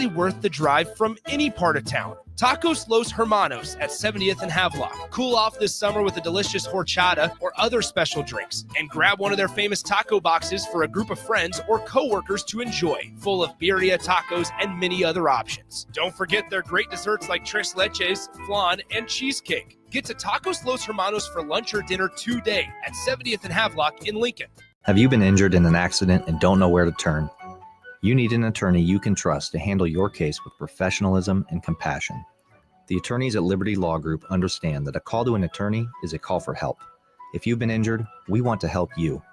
totally worth the drive from any part of town. Tacos Los Hermanos at 70th and Havelock. Cool off this summer with a delicious horchata or other special drinks. And grab one of their famous taco boxes for a group of friends or coworkers to enjoy, full of birria, tacos, and many other options. Don't forget their great desserts like tres leches, flan, and cheesecake. Get to Tacos Los Hermanos for lunch or dinner today at 70th and Havelock in Lincoln. Have you been injured in an accident and don't know where to turn? You need an attorney you can trust to handle your case with professionalism and compassion. The attorneys at Liberty Law Group understand that a call to an attorney is a call for help. If you've been injured, we want to help you.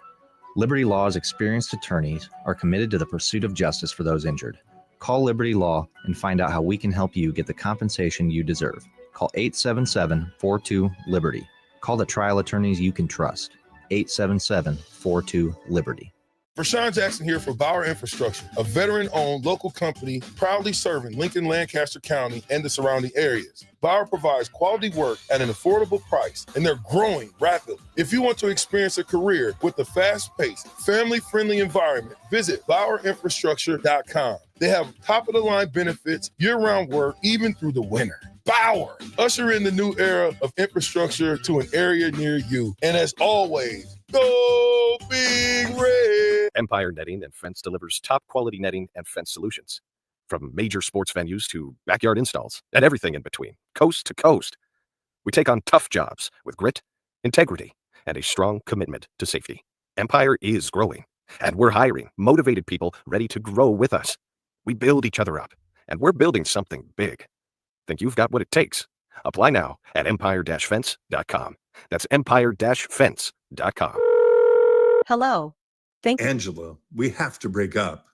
Liberty Law's experienced attorneys are committed to the pursuit of justice for those injured. Call Liberty Law and find out how we can help you get the compensation you deserve. Call 877-42-LIBERTY. Call the trial attorneys you can trust. 877-42-LIBERTY. Rashawn Jackson here for Bauer Infrastructure, a veteran-owned local company proudly serving Lincoln, Lancaster County, and the surrounding areas. Bauer provides quality work at an affordable price, and they're growing rapidly. If you want to experience a career with a fast-paced, family-friendly environment, visit BauerInfrastructure.com. They have top-of-the-line benefits, year-round work, even through the winter. Bauer, usher in the new era of infrastructure to an area near you. And as always, go Big Red! Empire Netting and Fence delivers top quality netting and fence solutions. From major sports venues to backyard installs and everything in between, coast to coast. We take on tough jobs with grit, integrity, and a strong commitment to safety. Empire is growing, and we're hiring motivated people ready to grow with us. We build each other up, and we're building something big. Think you've got what it takes? Apply now at empire-fence.com. That's empire-fence.com. Hello. Angela, we have to break up.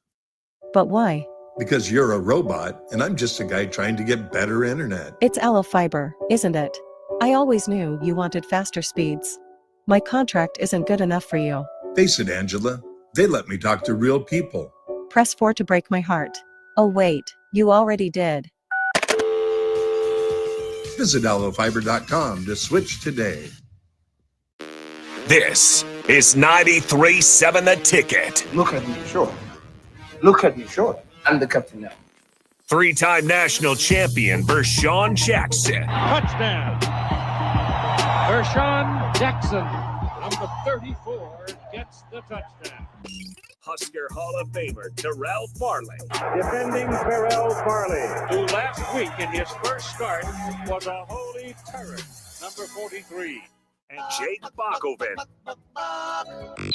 But why? Because you're a robot and I'm just a guy trying to get better internet. It's Allo Fiber, isn't it? I always knew you wanted faster speeds. My contract isn't good enough for you. Face it, Angela. They let me talk to real people. Press 4 to break my heart. Oh wait, you already did. Visit allofiber.com to switch today. This is 93.7 The Ticket. Look at me, sure. Look at me, sure. I'm the captain now. Three-time national champion Vershawn Jackson. Touchdown. Vershawn Jackson, number 34, gets the touchdown. Husker Hall of Famer Terrell Farley. Defending Terrell Farley, who last week in his first start was a holy terror, number 43. And Jake Bakoven.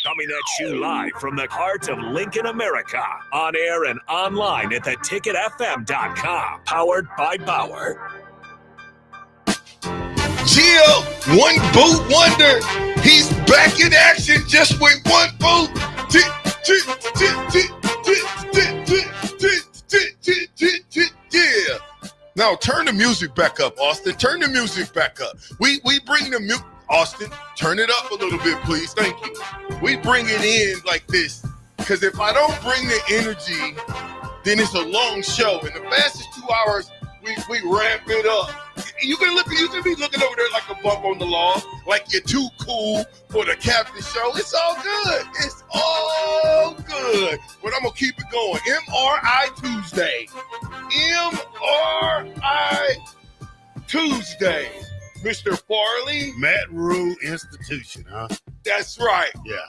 Coming at you live from the heart of Lincoln, America. On air and online at theticketfm.com. Powered by Bauer. Gio, one boot wonder. He's back in action just with one boot. Yeah. Now turn the music back up, Austin. Turn the music back up. We bring the music. Austin, turn it up a little bit, please. Thank you. We bring it in like this, because if I don't bring the energy, then it's a long show. In the fastest 2 hours, we ramp it up. You can be looking over there like a bump on the law, like you're too cool for the captain show. It's all good. It's all good. But I'm gonna keep it going. MRI Tuesday. MRI Tuesday. Mr. Farley. Matt Rule Institution, huh? That's right. Yeah.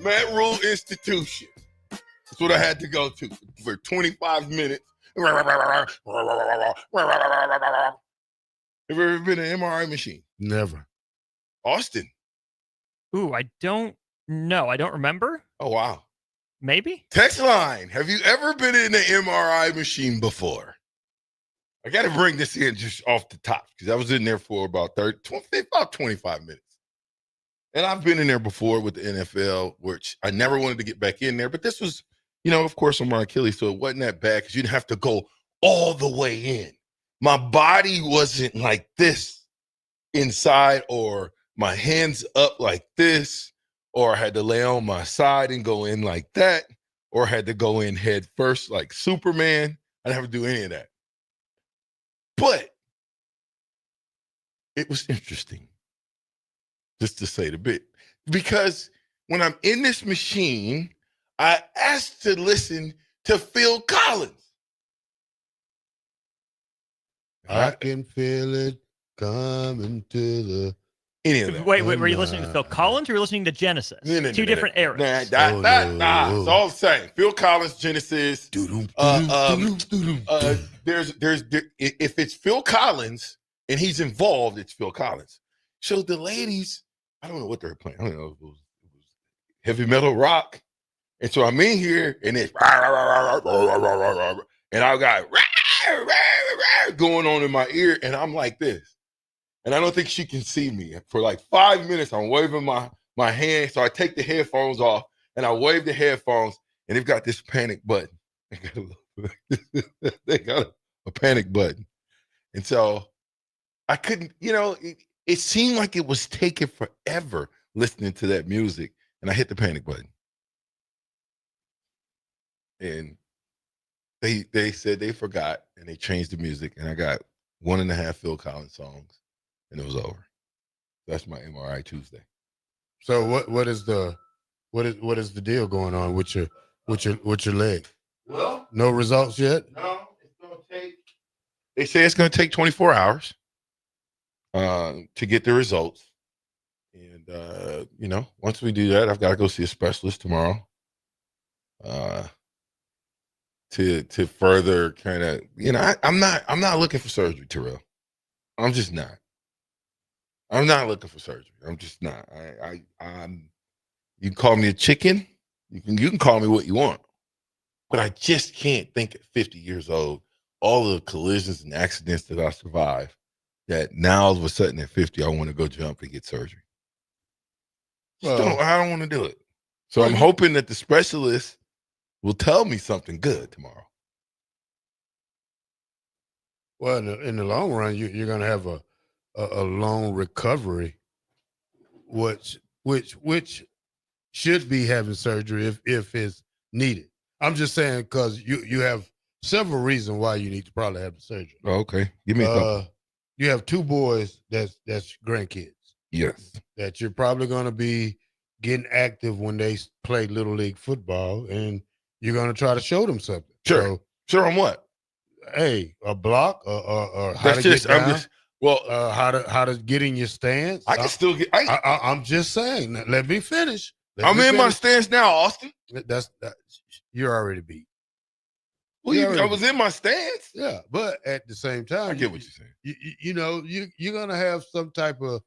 Matt Rule Institution. That's what I had to go to for 25 minutes. Have you ever been in an MRI machine? Never. Austin. Ooh, I don't know. I don't remember. Oh, wow. Maybe? Text line. Have you ever been in an MRI machine before? I got to bring this in just off the top because I was in there for about 25 minutes. And I've been in there before with the NFL, which I never wanted to get back in there. But this was, of course, on my Achilles, so it wasn't that bad because you didn't have to go all the way in. My body wasn't like this inside, or my hands up like this, or I had to lay on my side and go in like that, or I had to go in head first like Superman. I didn't have to do any of that. But it was interesting, just to say the bit, because when I'm in this machine, I asked to listen to Phil Collins. I can feel it coming to the. Any of that. Wait, were you listening to Phil Collins or were you listening to Genesis? Two different eras. It's all the same. Phil Collins, Genesis. If it's Phil Collins and he's involved, it's Phil Collins. So the ladies, I don't know what they're playing. I don't know if it was heavy metal rock. And so I'm in here and it's and I got going on in my ear and I'm like this. And I don't think she can see me. For like 5 minutes, I'm waving my hand. So I take the headphones off and I wave the headphones and they've got this panic button. They got a panic button. And so I couldn't, it seemed like it was taking forever listening to that music. And I hit the panic button. And they said they forgot and they changed the music. And I got 1.5 Phil Collins songs. And it was over. That's my MRI Tuesday. So what is the deal going on with your leg? Well, no results yet? No, it's gonna take. They say it's gonna take 24 hours to get the results. And once we do that, I've got to go see a specialist tomorrow. To further kind of, I'm not looking for surgery, Terrell. I'm just not. I'm not looking for surgery. I'm just not. I'm. You can call me a chicken. You can call me what you want, but I just can't think at 50 years old all the collisions and accidents that I survived. That now all of a sudden at 50 I want to go jump and get surgery. I don't want to do it. So I'm hoping that the specialist will tell me something good tomorrow. Well, in the long run, you're going to have a long recovery, which should be having surgery if it's needed. I'm just saying because you have several reasons why you need to probably have the surgery. Oh, okay, give me a couple. You have 2 boys that's grandkids. Yes, that you're probably going to be getting active when they play little league football, and you're going to try to show them something. Sure, sure. On what? Hey, a block or how that's to just. get down. I'm just. Well, how to get in your stance? I can still get. I'm just saying. Let me finish. I'm in my stance now, Austin. That's you're already beat. Well, I was in my stance. Yeah, but at the same time, I get what you're saying. You're gonna have some type of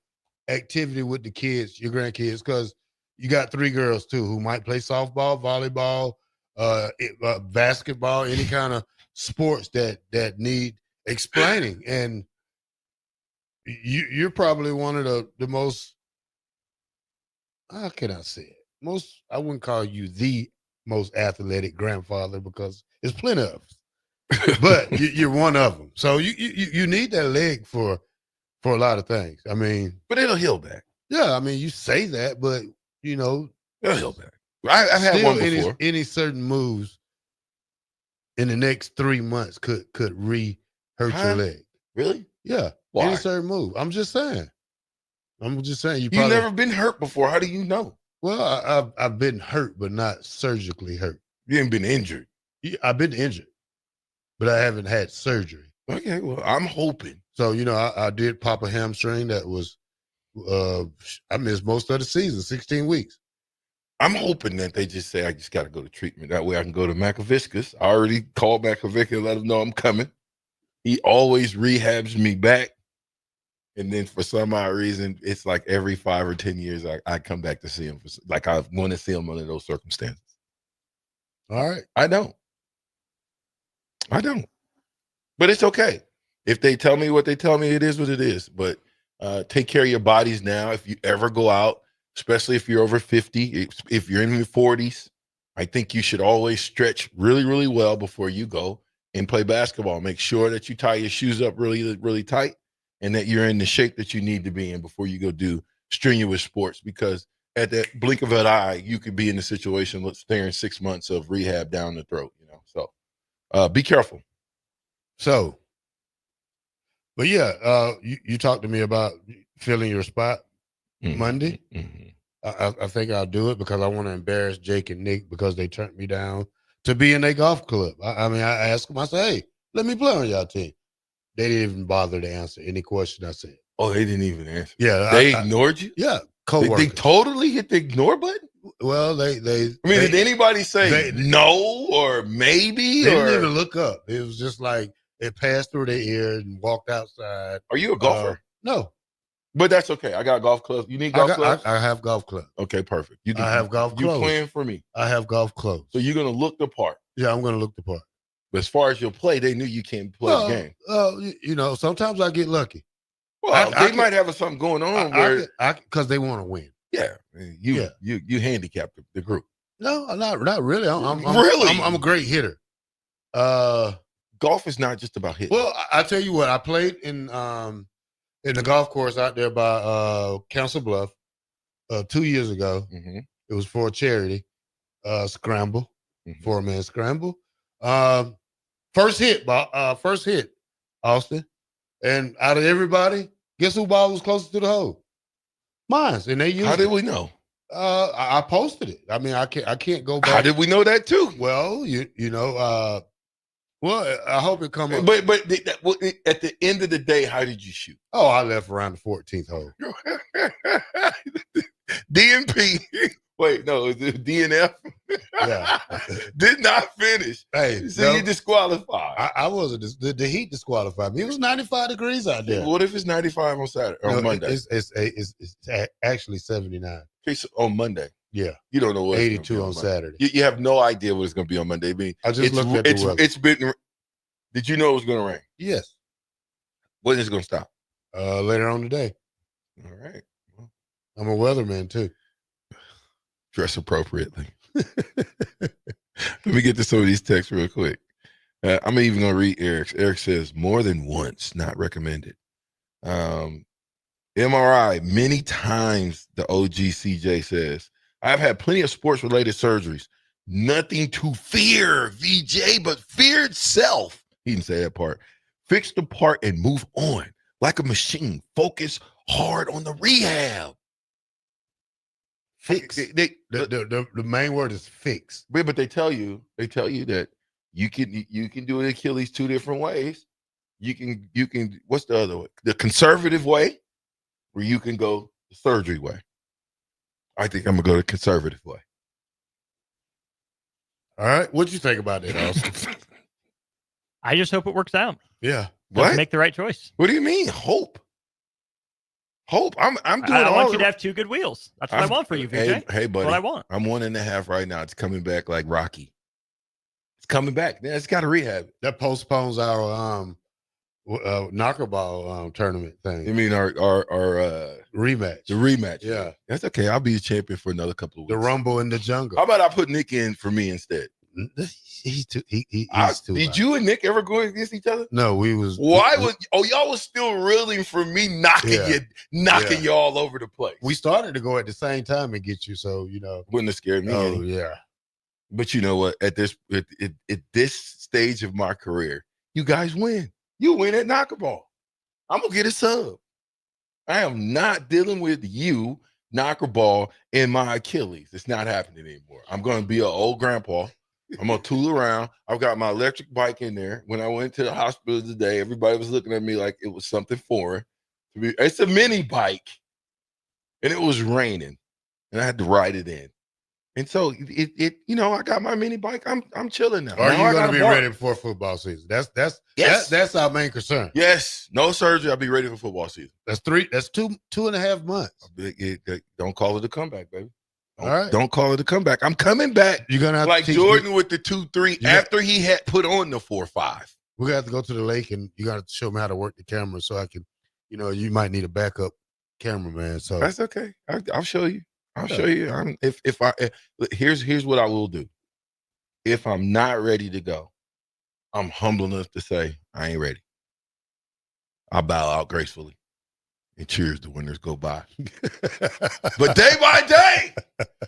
activity with the kids, your grandkids, because you got 3 girls too who might play softball, volleyball, basketball, any kind of sports that need explaining. And you're probably one of the most, how can I say it? I wouldn't call you the most athletic grandfather because there's plenty of us, but you're one of them. So you need that leg for a lot of things. I mean, but it'll heal back. Yeah, I mean, you say that, but it'll heal back. I've had one before. Any certain moves in the next 3 months could hurt your leg. Really? Yeah. Why? Any certain move. I'm just saying. You've never been hurt before. How do you know? Well, I've been hurt, but not surgically hurt. You ain't been injured. I've been injured, but I haven't had surgery. Okay, well, I'm hoping. So, I did pop a hamstring that was, I missed most of the season, 16 weeks. I'm hoping that they just say, I just got to go to treatment. That way I can go to Macaviscus. I already called Macavic and let him know I'm coming. He always rehabs me back. And then for some odd reason, it's like every 5 or 10 years, I come back to see him. I want to see him under those circumstances. All right. I don't. But it's okay. If they tell me what they tell me, it is what it is. But take care of your bodies now. If you ever go out, especially if you're over 50, if you're in your 40s, I think you should always stretch really, really well before you go and play basketball. Make sure that you tie your shoes up really, really tight and that you're in the shape that you need to be in before you go do strenuous sports, because at that blink of an eye, you could be in a situation staring 6 months of rehab down the throat, So be careful. So, but yeah, you talked to me about filling your spot Monday. Mm-hmm. I think I'll do it because I want to embarrass Jake and Nick because they turned me down to be in their golf club. I asked them, I said, hey, let me play on y'all team. They didn't even bother to answer any question I said. Oh, they didn't even answer. Yeah, They ignored you? Yeah, They coworkers. totally hit the ignore button? Well, they. I mean, did anybody say no or maybe? They or didn't even look up. It was just like it passed through their ear and walked outside. Are you a golfer? No. But that's okay. I got golf clubs. You need golf clubs? I have golf clubs. Okay, perfect. I have golf You clothes. playing for me. I have golf clothes. So you're going to look the part. Yeah, I'm going to look the part. But as far as your play, they knew you can't play the game. You know, sometimes I get lucky. Well, they might have something going on where because they want to win. Yeah, you handicapped the group. No, not really. Really? I'm a great hitter. Golf is not just about hitting. Well, I tell you what, I played in the golf course out there by Council Bluff 2 years ago. Mm-hmm. It was for a charity scramble, 4-man scramble. First hit, Austin. And out of everybody, guess who ball was closest to the hole? Mine. And they used How did we know? I posted it. I mean, I can't go back. How did we know that too? Well, you know, well, I hope it come up. But at the end of the day, how did you shoot? Oh, I left around the 14th hole. DNP. Wait, no, is it DNF? Yeah. Did not finish. Hey, so you disqualified. I wasn't. The heat disqualified me. It was 95 degrees out there. What if it's 95 on Saturday or Monday? It's actually 79. Okay, so on Monday. Yeah. You don't know what 82 on Saturday. You have no idea what it's going to be on Monday. I mean, I just looked at the weather. It's been. Did you know it was going to rain? Yes. When is it going to stop? Later on today. All right. Well, I'm a weatherman too. Dress appropriately. Let me get to some of these texts real quick. I'm even going to read Eric's. Eric says, more than once, not recommended. MRI, many times, the OG CJ says, I've had plenty of sports-related surgeries. Nothing to fear, VJ, but fear itself. He didn't say that part. Fix the part and move on. Like a machine. Focus hard on the rehab. Fix. The main word is fix. But they tell you that you can do an Achilles two different ways. You can what's the other way? The conservative way, where you can go the surgery way. I think I'm gonna go the conservative way. All right. What'd you think about it, Austin? I just hope it works out. Yeah. What? Make the right choice. What do you mean? Hope. I'm doing I all want you to have two good wheels. That's what I want for you, VJ. Hey, buddy. That's what I want. I'm 1.5 right now. It's coming back like Rocky. It's coming back. Yeah, it's got to rehab. That postpones our knockerball tournament thing. You mean our rematch? The rematch. Yeah, that's okay. I'll be a champion for another couple of weeks. The Rumble in the Jungle. How about I put Nick in for me instead? He's too. He's too. Did you and Nick ever go against each other? No, we was. Y'all was still rooting for me, knocking you all over the place. We started to go at the same time and get you, so you know. Wouldn't have scared me. Oh yeah. But you know what? At this stage of my career, you guys win. You win at knockerball. I'm gonna get a sub. I am not dealing with you, knockerball, and my Achilles. It's not happening anymore. I'm gonna be an old grandpa. I'm gonna tool around. I've got my electric bike in there. When I went to the hospital today, everybody was looking at me like it was something foreign. It's a mini bike, and it was raining, and I had to ride it in. And so I got my mini bike. I'm chilling now. Are you gonna be ready for football season? That's our main concern. Yes, no surgery. I'll be ready for football season. That's 2.5 months. Don't call it a comeback, baby. All right. Don't call it a comeback. I'm coming back. You're gonna have like to Jordan with the 2-3 after he had put on the 4-5. We're gonna have to go to the lake and you gotta show me how to work the camera so I can, you might need a backup cameraman. So that's okay. I'll show you. I'll show you. Here's what I will do. If I'm not ready to go, I'm humble enough to say I ain't ready. I'll bow out gracefully and cheers the winners go by. But day by day,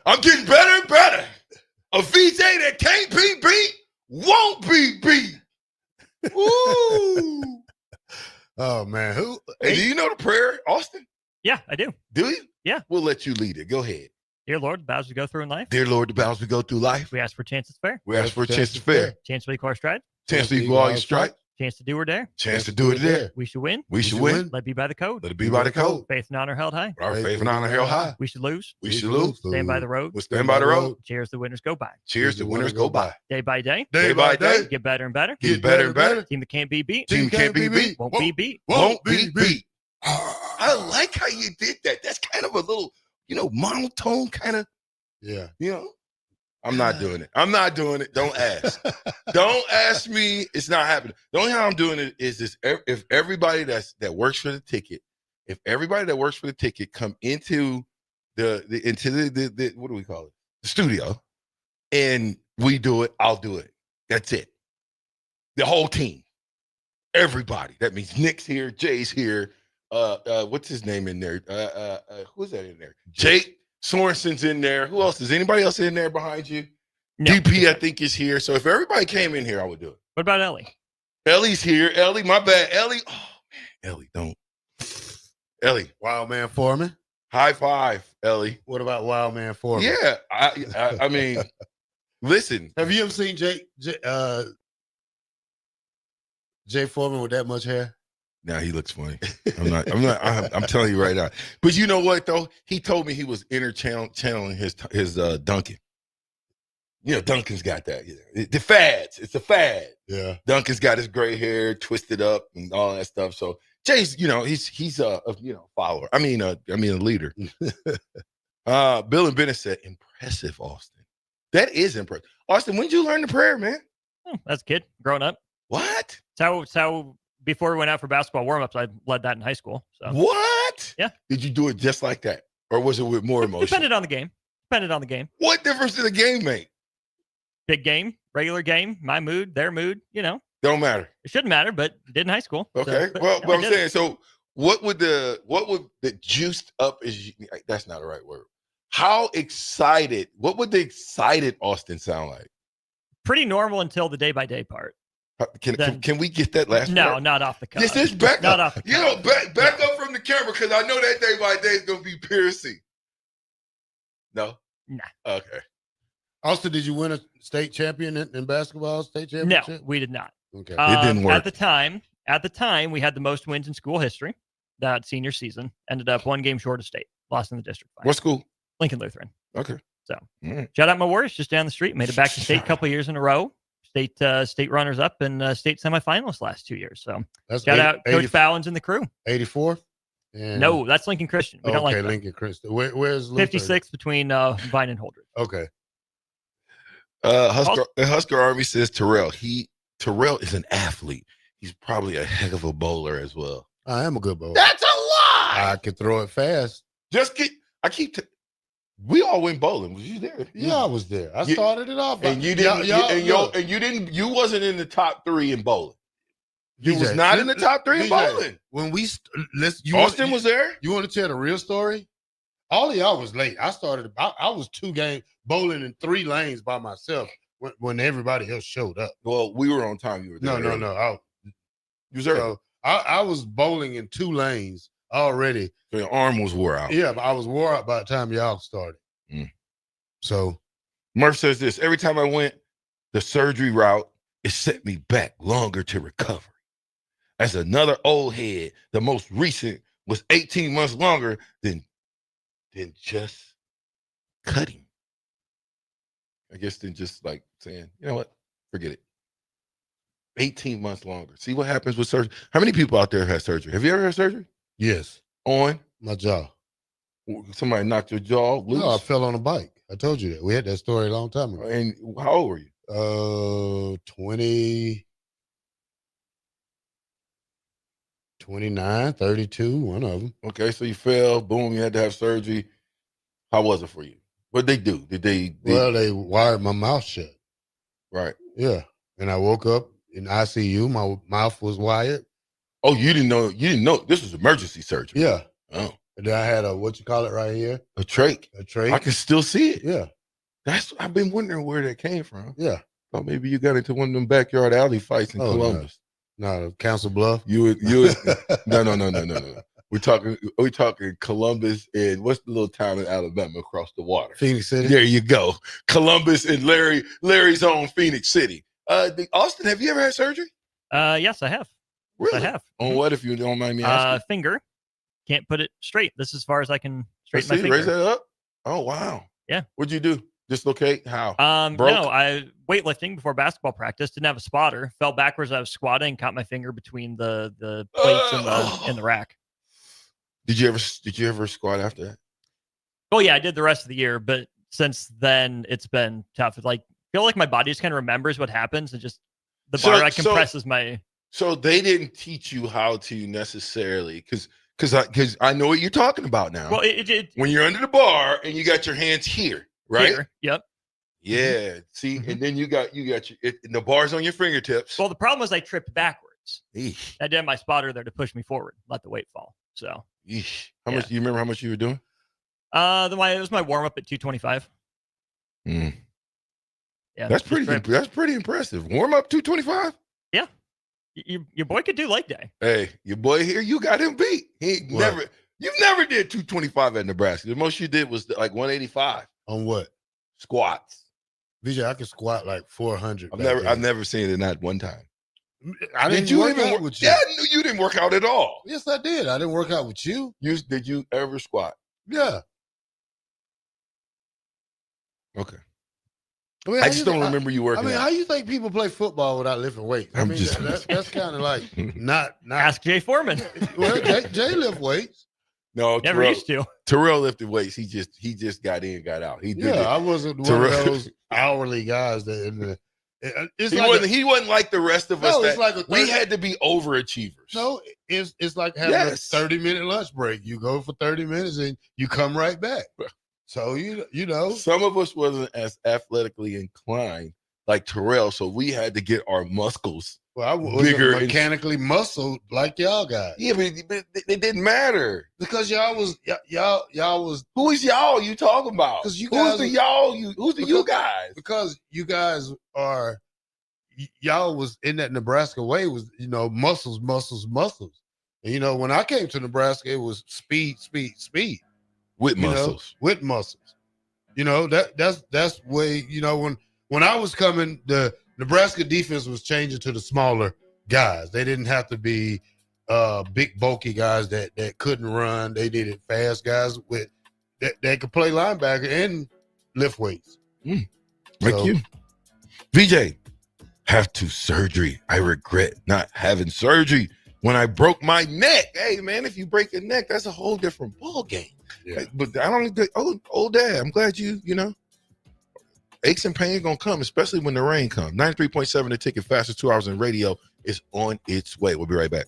I'm getting better and better. A VJ that can't be beat won't be beat. Woo! Oh man, Hey, do you know the prayer, Austin? Yeah, I do. Do you? Yeah. We'll let you lead it. Go ahead. Dear Lord, the battles we go through in life. Dear Lord, the battles we go through life. We ask for chances fair. We ask for a chance to fair. Chance to equal our stride. Chance to equal all your stripe. Chance to do or dare. Chance to do it there. We should win. We should win. Let it be by the code. Let it be by the code. Faith and honor held high. Our faith and honor held high. We should lose. We should lose. Stand by the road. We'll stand by the road. Cheers, the winners go by. Cheers, the winners go by. Day by day. Day by day. Get better and better. Get better and better. Team that can't be beat. Team can't be beat. Won't be beat. Won't be beat. I like how you did that. That's kind of a little, monotone kind of, I'm not doing it. I'm not doing it. Don't ask. Don't ask me. It's not happening. The only how I'm doing it is this: if everybody that works for the ticket, come into the what do we call it? The studio, and we do it. I'll do it. That's it. The whole team, everybody. That means Nick's here, Jay's here. What's his name in there? Who's that in there? Jake Sorensen's in there. Who else? Is anybody else in there behind you? No. DP, I think, is here. So if everybody came in here, I would do it. What about Ellie? Ellie's here. Ellie, my bad. Ellie. Oh, man. Ellie, don't. Ellie. Wild Man Foreman. High five, Ellie. What about Wild Man Foreman? Yeah. I mean, listen. Have you ever seen Jay Foreman with that much hair? Nah, he looks funny. I'm telling you right now. But you know what though? He told me he was channeling his Duncan. Duncan's got that. The fads. It's a fad. Yeah. Duncan's got his gray hair twisted up and all that stuff. So Jay's, he's a follower. I mean a leader. Bill and Bennett said, impressive, Austin. That is impressive. Austin, when did you learn the prayer, man? That's good. Growing up. What? It's how before we went out for basketball warm-ups, I led that in high school. So. What? Yeah. Did you do it just like that? Or was it with more emotion? Depended on the game. What difference did the game make? Big game, regular game, my mood, their mood, Don't matter. It shouldn't matter, but it did in high school. Okay. So, but I'm saying, so what would the juiced up that's not the right word. What would the excited Austin sound like? Pretty normal until the day by day part. Can we get that last No, part? not off the cuff. This is back not up. off the cuff. Back up from the camera because I know that day by day is going to be piercing. No? Nah. Okay. Austin, did you win a state champion in basketball? State championship? No, we did not. Okay. It didn't work. At the time, we had the most wins in school history. That senior season ended up one game short of state, lost in the district final. What school? Lincoln Lutheran. Okay. So shout out my Warriors just down the street. Made it back to state a couple of years in a row. State runners up and state semifinalists last 2 years. So shout out Coach Fallons and the crew. 84th? No, that's Lincoln Christian. We don't like that. Lincoln Christian. Where's Lutheran? 56 between Vine and Holdridge. Okay. Husker Army says Terrell. Terrell is an athlete. He's probably a heck of a bowler as well. I am a good bowler. That's a lie. I can throw it fast. We all went bowling. Was you there? Yeah, I was there. I started it off. And you didn't. You wasn't in the top 3 in bowling. You was not in the top 3 in bowling. When we Austin was there. You want to tell the real story? All of y'all was late. I started. I was 2 games bowling in 3 lanes by myself when everybody else showed up. Well, we were on time. You were there. No. You was there. So I was bowling in 2 lanes already. So your arm was wore out. Yeah, but I was wore out by the time y'all started. So Murph says this: every time I went the surgery route, it set me back longer to recovery. As another old head, the most recent was 18 months longer than just cutting. I guess than just like saying, you know what, forget it. 18 months longer. See what happens with surgery. How many people out there have had surgery? Have you ever had surgery? Yes. On? My jaw. Somebody knocked your jaw loose? No, I fell on a bike. I told you that. We had that story a long time ago. And how old were you? 29, 32, one of them. Okay, so you fell, boom, you had to have surgery. How was it for you? What did they do? Well, they wired my mouth shut. Right. Yeah. And I woke up in ICU. My mouth was wired. Oh, you didn't know this was emergency surgery. Yeah. Oh. And then I had a, what you call it right here? A trach. A trach. I can still see it. Yeah. I've been wondering where that came from. Yeah. Thought maybe you got into one of them backyard alley fights in Columbus. No, Council Bluff. No. We're talking Columbus and what's the little town in Alabama across the water? Phoenix City. There you go. Columbus and Larry's own Phoenix City. Austin, have you ever had surgery? Yes, I have. Really? Yes, I have. On what, if you don't mind me asking? Finger. Can't put it straight. This is as far as I can straighten my See, finger. raise that up. Oh, wow. Yeah. What'd you do? Dislocate? How? No, I weightlifting before basketball practice, didn't have a spotter, fell backwards. I was squatting, caught my finger between the plates in the rack. Did you ever squat after that? Oh yeah, I did the rest of the year, but since then it's been tough. It's like, feel like my body just kind of remembers what happens and just the bar I compresses my. So they didn't teach you how to necessarily, because I know what you're talking about now. Well, it when you're under the bar and you got your hands here, right? Here, yep. Yeah. See, and then you got the bars on your fingertips. Well, the problem was I tripped backwards. Eesh. I didn't have my spotter there to push me forward, let the weight fall. So. Eesh. How much? Do you remember how much you were doing? It was my warm up at 225. Yeah, that's pretty impressive. Warm up 225. Yeah, your boy could do leg day. Hey, your boy here, you got him beat. You never did 225 at Nebraska. The most you did was like 185 on what? Squats. VJ, I could squat like 400. I've never seen it not one time. I didn't work out with you. Yeah, you didn't work out at all. Yes, I did. I didn't work out with you. Did you ever squat? Yeah. Okay. I just don't remember you working. how you think people play football without lifting weights? That's kind of like not. Ask Jay Foreman. Well, Jay lift weights. No, never used to. Terrell lifted weights. He just got in, got out. He did. I wasn't one of those hourly guys that. He wasn't like the rest of us. No, it's like we had to be overachievers. No, it's like having a 30-minute lunch break. You go for 30 minutes and you come right back. So you know, some of us wasn't as athletically inclined like Terrell, so we had to get our muscles. Well, I wasn't bigger, mechanically muscled like y'all guys. Yeah, but it didn't matter because y'all was. Who is y'all? You talking about? Because you guys. Who's the y'all? Who's the you guys? Because you guys are. Y'all was in that Nebraska way was muscles. And when I came to Nebraska, it was speed. With muscles. With muscles. That's way, when I was coming, the Nebraska defense was changing to the smaller guys. They didn't have to be big, bulky guys that couldn't run. They needed fast guys that could play linebacker and lift weights. Like you. VJ, have to surgery. I regret not having surgery when I broke my neck. Hey, man, if you break your neck, that's a whole different ball game. Yeah. But I don't think, old dad, I'm glad aches and pain gonna come, especially when the rain comes. 93.7 The Ticket, fastest 2 hours in radio is on its way. We'll be right back.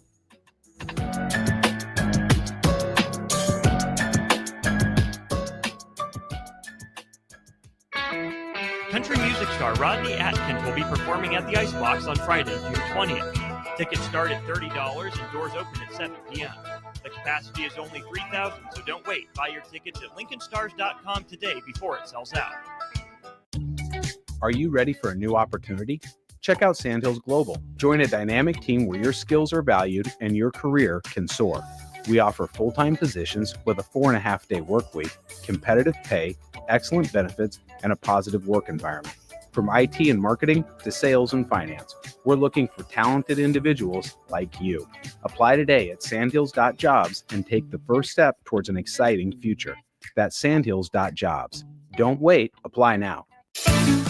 Country music star Rodney Atkins will be performing at the Icebox on Friday, June 20th. Tickets start at $30 and doors open at 7 p.m. The capacity is only 3,000, so don't wait. Buy your tickets at LincolnStars.com today before it sells out. Are you ready for a new opportunity? Check out Sandhills Global. Join a dynamic team where your skills are valued and your career can soar. We offer full-time positions with a 4.5-day work week, competitive pay, excellent benefits, and a positive work environment. From IT and marketing to sales and finance, we're looking for talented individuals like you. Apply today at sandhills.jobs and take the first step towards an exciting future. That's sandhills.jobs. Don't wait. Apply now.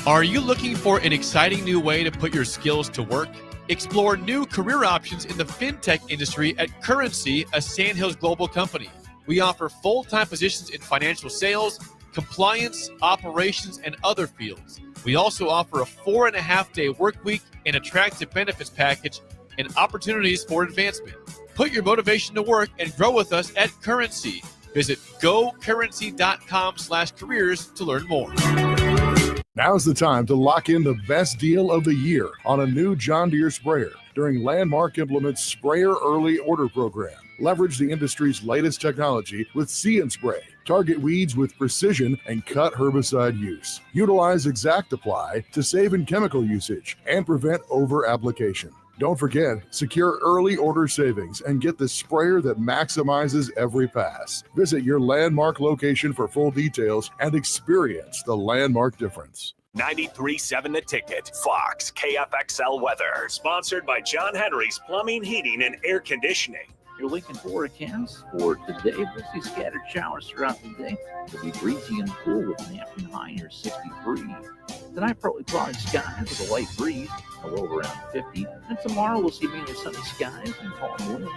Are you looking for an exciting new way to put your skills to work? Explore new career options in the fintech industry at Currency, a Sandhills Global company. We offer full-time positions in financial sales, compliance, operations, and other fields. We also offer a 4.5-day work week, an attractive benefits package, and opportunities for advancement. Put your motivation to work and grow with us at Currency. Visit gocurrency.com/careers to learn more. Now's the time to lock in the best deal of the year on a new John Deere sprayer during Landmark Implement's Sprayer Early Order Program. Leverage the industry's latest technology with See & Spray. Target weeds with precision and cut herbicide use. Utilize Exact Apply to save in chemical usage and prevent over-application. Don't forget, secure early order savings and get the sprayer that maximizes every pass. Visit your Landmark location for full details and experience the Landmark difference. 93.7 The Ticket. Fox KFXL weather. Sponsored by John Henry's Plumbing, Heating, and Air Conditioning. Your Lincoln forecast for today, we'll see scattered showers throughout the day. It'll be breezy and cool with an afternoon high near 63. Tonight, partly cloudy skies with a light breeze, a low around 50. And tomorrow, we'll see mainly sunny skies and calm winds,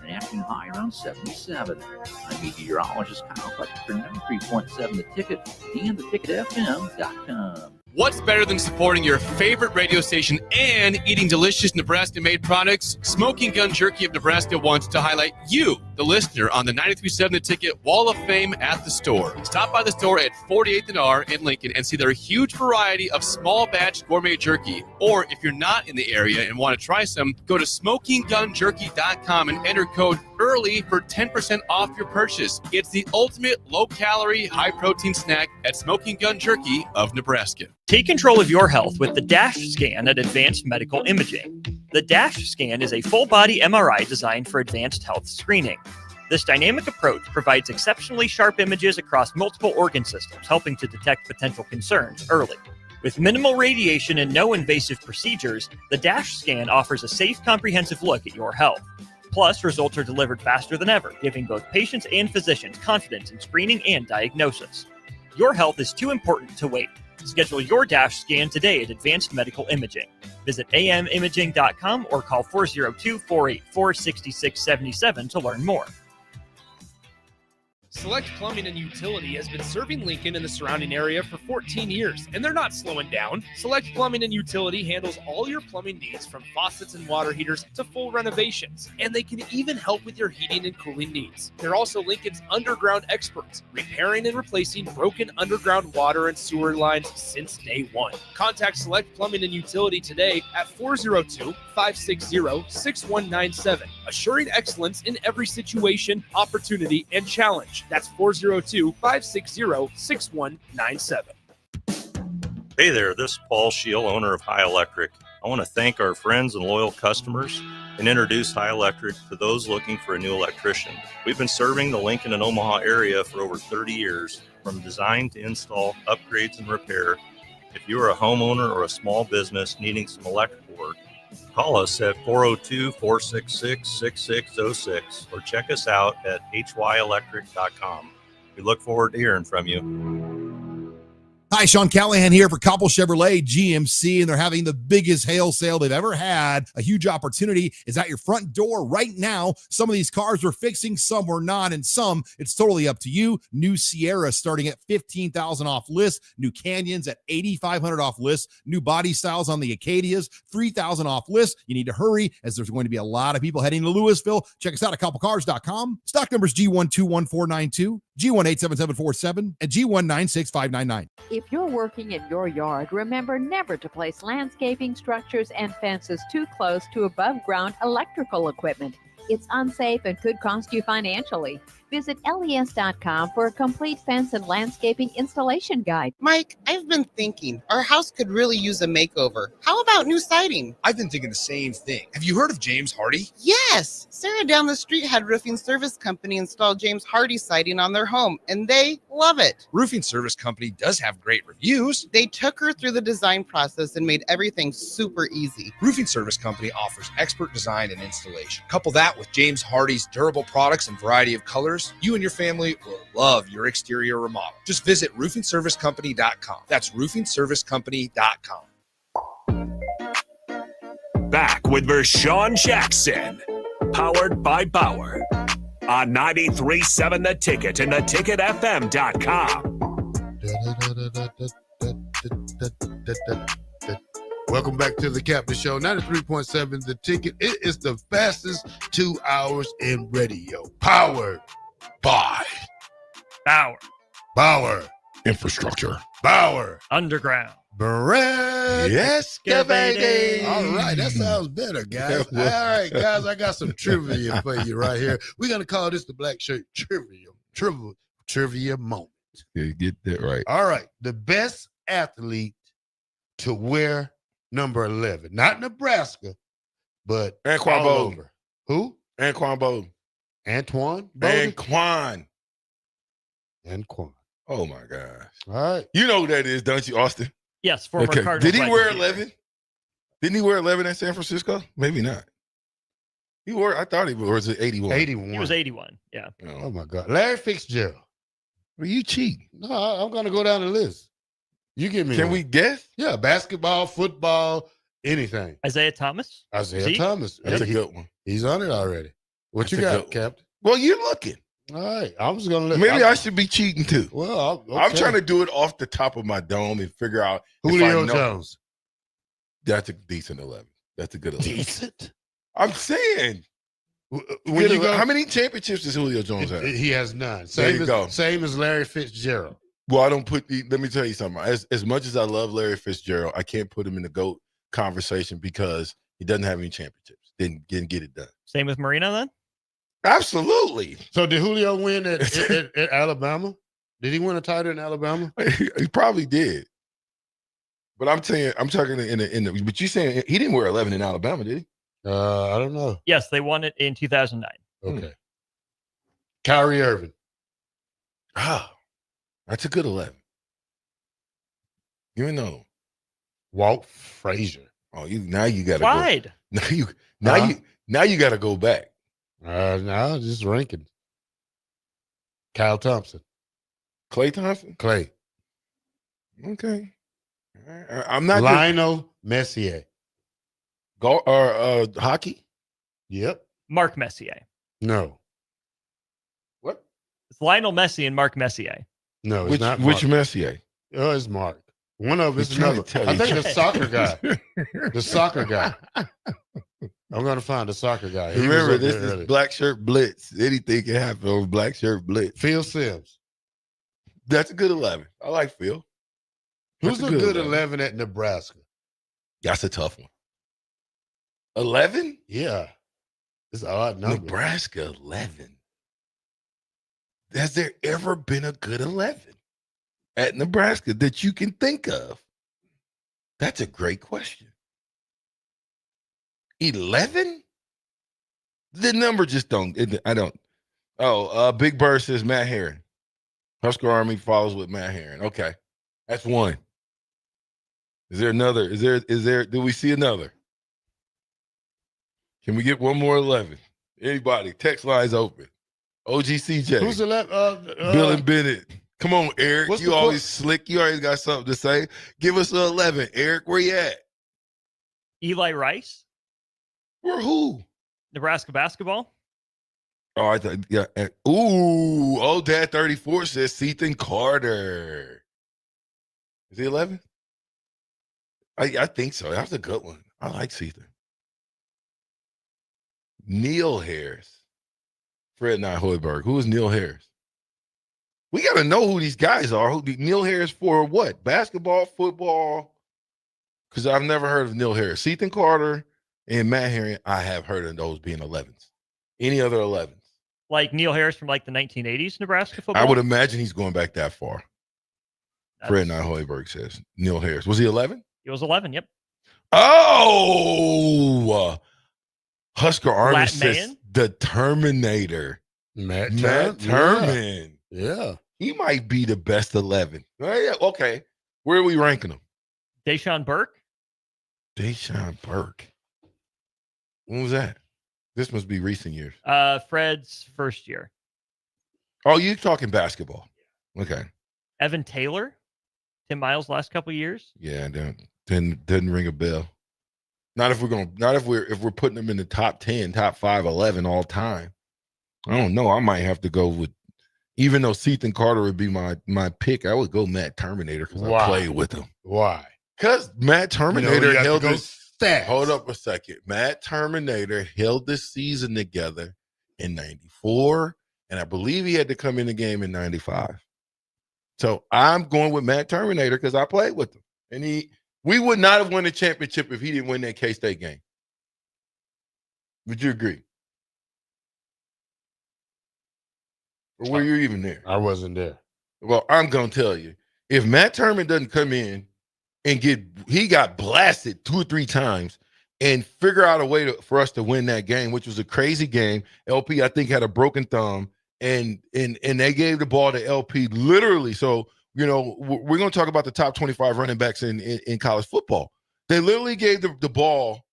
an afternoon high around 77. I'm meteorologist Kyle Fletcher for 93.7 The Ticket and theticketfm.com. What's better than supporting your favorite radio station and eating delicious Nebraska-made products? Smoking Gun Jerky of Nebraska wants to highlight you, the listener, on the 93.7 The Ticket Wall of Fame at the store. Stop by the store at 48th and R in Lincoln and see their huge variety of small batch gourmet jerky. Or if you're not in the area and want to try some, go to smokinggunjerky.com and enter code EARLY for 10% off your purchase. It's the ultimate low-calorie, high-protein snack at Smoking Gun Jerky of Nebraska. Take control of your health with the DASH scan at Advanced Medical Imaging. The DASH scan is a full-body MRI designed for advanced health screening. This dynamic approach provides exceptionally sharp images across multiple organ systems, helping to detect potential concerns early. With minimal radiation and no invasive procedures, the DASH scan offers a safe, comprehensive look at your health. Plus, results are delivered faster than ever, giving both patients and physicians confidence in screening and diagnosis. Your health is too important to wait. Schedule your DASH scan today at Advanced Medical Imaging. Visit amimaging.com or call 402-484-6677 to learn more. Select Plumbing and Utility has been serving Lincoln and the surrounding area for 14 years, and they're not slowing down. Select Plumbing and Utility handles all your plumbing needs, from faucets and water heaters to full renovations, and they can even help with your heating and cooling needs. They're also Lincoln's underground experts, repairing and replacing broken underground water and sewer lines since day one. Contact Select Plumbing and Utility today at 402-560-6197, assuring excellence in every situation, opportunity, and challenge. That's 402-560-6197. Hey there, this is Paul Scheel, owner of High Electric. I want to thank our friends and loyal customers and introduce High Electric to those looking for a new electrician. We've been serving the Lincoln and Omaha area for over 30 years, from design to install, upgrades, and repair. If you are a homeowner or a small business needing some electrical work, call us at 402-466-6606 or check us out at hyelectric.com. We look forward to hearing from you. Hi, Sean Callahan here for Copple Chevrolet GMC, and they're having the biggest hail sale they've ever had. A huge opportunity is at your front door right now. Some of these cars we're fixing, some we're not, and some it's totally up to you. New Sierra starting at $15,000 off list. New Canyons at $8,500 off list. New body styles on the Acadias, $3,000 off list. You need to hurry, as there's going to be a lot of people heading to Louisville. Check us out at copplecars.com. Stock numbers G121492, G187747, and G196599. If you're working in your yard, remember never to place landscaping structures and fences too close to above-ground electrical equipment. It's unsafe and could cost you financially. Visit les.com for a complete fence and landscaping installation guide. Mike, I've been thinking our house could really use a makeover. How about new siding? I've been thinking the same thing. Have you heard of James Hardy? Yes. Sarah down the street had Roofing Service Company install James Hardy siding on their home, and they love it. Roofing Service Company does have great reviews. They took her through the design process and made everything super easy. Roofing Service Company offers expert design and installation. Couple that with James Hardy's durable products and variety of colors, you and your family will love your exterior remodel. Just visit roofingservicecompany.com. That's roofingservicecompany.com. Back with Vershawn Jackson, powered by Bauer, on 93.7 The Ticket and theticketfm.com. Welcome back to the Captain Show, 93.7 The Ticket. It is the fastest 2 hours in radio. Powered by Bauer. Infrastructure. Bauer. Underground. Brad. Yes, baby. All right, that sounds better, guys. All right, guys, I got some trivia for you right here. We're going to call this the Black Shirt Trivia moment. Yeah, get that right. All right, the best athlete to wear number 11. Not Nebraska, but Anquan Bolden. Over. Who? Anquan Bolden. Antoine Bolden? Anquan. Oh, my gosh. All right. You know who that is, don't you, Austin? Yes, former Okay. Cardinals. Did he wide wear receiver. 11? Didn't he wear 11 at San Francisco? Maybe not. He wore. I thought he wore. Or was it 81? 81. He was 81. Yeah. Oh my God. Larry Fitzgerald. Well, you cheat. No, I'm gonna go down the list. You give me Can one. we guess? Yeah, basketball, football, anything. Isaiah Thomas. Isaiah See? Thomas. That's a He- good one. He's on it already. What That's you a got, good one. Captain? Well, you're looking. All right. I was gonna let Maybe I should be cheating too. Well, I'm trying to do it off the top of my dome and figure out if Julio I know. Jones. That's a decent 11. That's a good 11. Decent. I'm saying. When you go, How many championships does Julio Jones have? he has none. There Same you as, go. Same as Larry Fitzgerald. Well, I don't put. Let me tell you something. As much as I love Larry Fitzgerald, I can't put him in the GOAT conversation because he doesn't have any championships. Didn't get it done. Same with Marino then? Absolutely. So did Julio win at Alabama? Did he win a title in Alabama? He probably did. But I'm saying, I'm talking in the. But you saying he didn't wear 11 in Alabama, did he? I don't know. Yes, they won it in 2009. Okay. Kyrie Irving. Ah, that's a good 11. You know. Walt Frazier. Oh, now you got to Clyde. go. Now you got to go back. No, just ranking. Kyle Thompson. Klay Thompson. Clay. Okay. I'm not Lionel Messier. Hockey. Yep. Mark Messier. No. What? It's Lionel Messi and Mark Messier. No, it's Which not. which Mark. Messier? Oh, it's Mark. One of it's He's trying another. to tell I you. think the soccer guy. The soccer guy. I'm gonna find the soccer guy. He was Remember, up this there is early. Black Shirt Blitz. Anything can happen over Black Shirt Blitz. Phil Simms. That's a good 11. I like Phil. Who's That's a good 11 at Nebraska? That's a tough one. 11? Yeah. It's an odd number. Nebraska 11. Has there ever been a good 11 at Nebraska that you can think of? That's a great question. 11? The number just don't. I don't. Oh, Big Bird says Matt Herron. Husker Army follows with Matt Herron. Okay, that's one. Is there another? Is there? Do we see another? Can we get one more 11? Anybody? Text lines open. OGCJ. Who's the left? Bill and Bennett. Come on, Eric. what's You the always slick. You always got something to say. Give us an 11. Eric, where you at? Eli Rice, Where who? Nebraska basketball. Oh, I thought, yeah. Ooh, old dad 34 says Sethan Carter. Is he 11? I think so. That's a good one. I like Sethan. Neil Harris. Fred Nye Hoiberg. Who is Neil Harris? We got to know who these guys are. Neil Harris for what? Basketball, football? Because I've never heard of Neil Harris. Sethan Carter and Matt Herron, I have heard of those being 11s. Any other 11s? Like Neil Harris from like the 1980s Nebraska football. I would imagine he's going back that far. Fred Nye Hoiberg says Neil Harris. Was he 11? He was 11. Yep. Oh, Husker Army Lat says Man? the Terminator. Matt Turman. Yeah. He might be the best 11. Yeah, okay. Where are we ranking him? Deshaun Burke. Deshaun Burke. When was that? This must be recent years. Fred's first year. Oh, you talking basketball. Okay. Evan Taylor. Tim Miles' last couple years. Yeah, doesn't ring a bell. Not if we're putting them in the top 10, top 5, 11 all time. I don't know. I might have to go with, even though Sethan Carter would be my pick, I would go Matt Terminator because I played with him. Why? Because Matt Terminator held this. stats. Hold up a second. Matt Terminator held this season together in 94, and I believe he had to come in the game in 95. So I'm going with Matt Terminator because I played with him. And we would not have won the championship if he didn't win that K-State game. Would you agree? Or were you even there? I wasn't there. Well, I'm going to tell you. If Matt Turman doesn't come in and he got blasted 2 or 3 times and figure out a way for us to win that game, which was a crazy game. LP, I think, had a broken thumb, and they gave the ball to LP literally. So we're going to talk about the top 25 running backs in college football. They literally gave the ball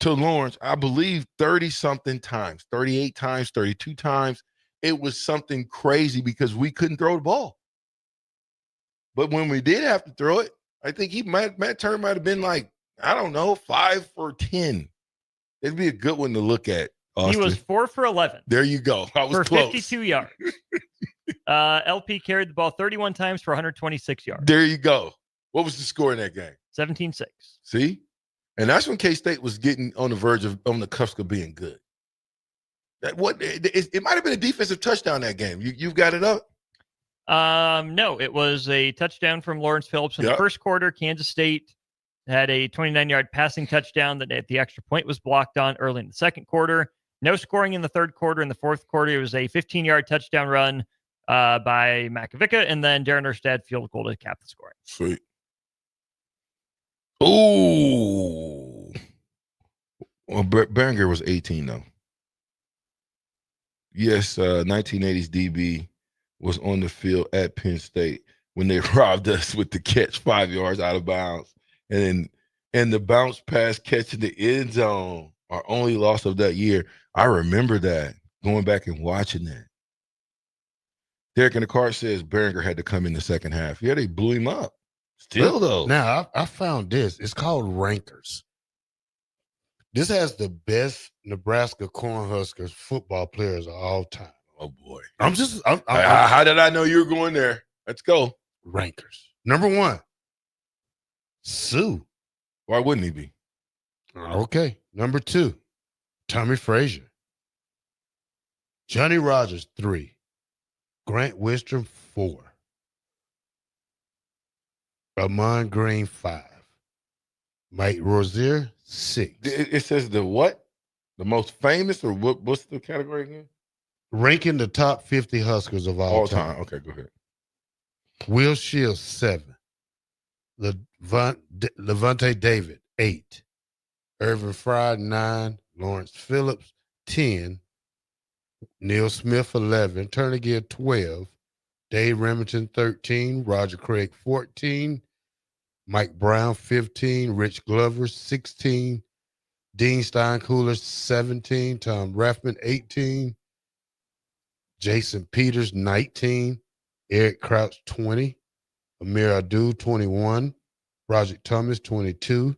to Lawrence, I believe, 30-something times, 38 times, 32 times. It was something crazy because we couldn't throw the ball. But when we did have to throw it, I think Matt Turner might have been like, I don't know, 5 for 10. It'd be a good one to look at, Austin. He was 4 for 11. There you go. I was for close. 52 yards. LP carried the ball 31 times for 126 yards. There you go. What was the score in that game? 17-6. See? And that's when K-State was getting on the cusp of being good. It might have been a defensive touchdown that game. You've got it up? No, it was a touchdown from Lawrence Phillips in the first quarter. Kansas State had a 29-yard passing touchdown that at the extra point was blocked on early in the second quarter. No scoring in the third quarter. In the fourth quarter, it was a 15-yard touchdown run by Makovica, and then Darren Erstad field goal to cap the scoring. Sweet. Ooh. Well, Berenger was 18, though. Yes, 1980s DB was on the field at Penn State when they robbed us with the catch 5 yards out of bounds. And the bounce pass catch in the end zone, our only loss of that year. I remember that, going back and watching that. Derek in the car says Berenger had to come in the second half. Yeah, they blew him up. Still, though. Now, I found this. It's called Rankers. This has the best Nebraska Cornhuskers football players of all time. Oh, boy. How did I know you were going there? Let's go. Rankers. Number 1, Sue. Why wouldn't he be? Okay. Number 2, Tommy Frazier. Johnny Rogers, 3. Grant Wistrom, 4. Amon Green, 5. Mike Rozier, 6. It says the what? The most famous, or what's the category again? Ranking the top 50 Huskers of all time. Okay, go ahead. Will Shields, 7. Levante David, 8. Irvin Fry, 9. Lawrence Phillips, 10. Neil Smith, 11. Turniger, 12. Dave Remington, 13. Roger Craig, 14. Mike Brown, 15. Rich Glover, 16. Dean Steinkuhler, 17. Tom Raffman, 18. Jason Peters, 19. Eric Crouch, 20. Amir Adu, 21. Roger Thomas, 22.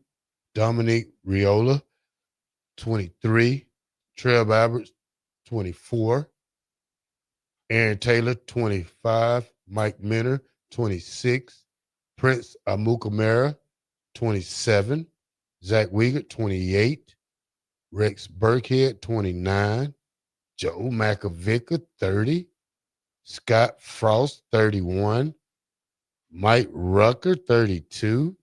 Dominique Riola, 23. Trev Alberts, 24. Aaron Taylor, 25. Mike Minner, 26. Prince Amukamara, 27. Zach Wiegert, 28. Rex Burkhead, 29. Joe Makovica, 30. Scott Frost, 31. Mike Rucker, 32.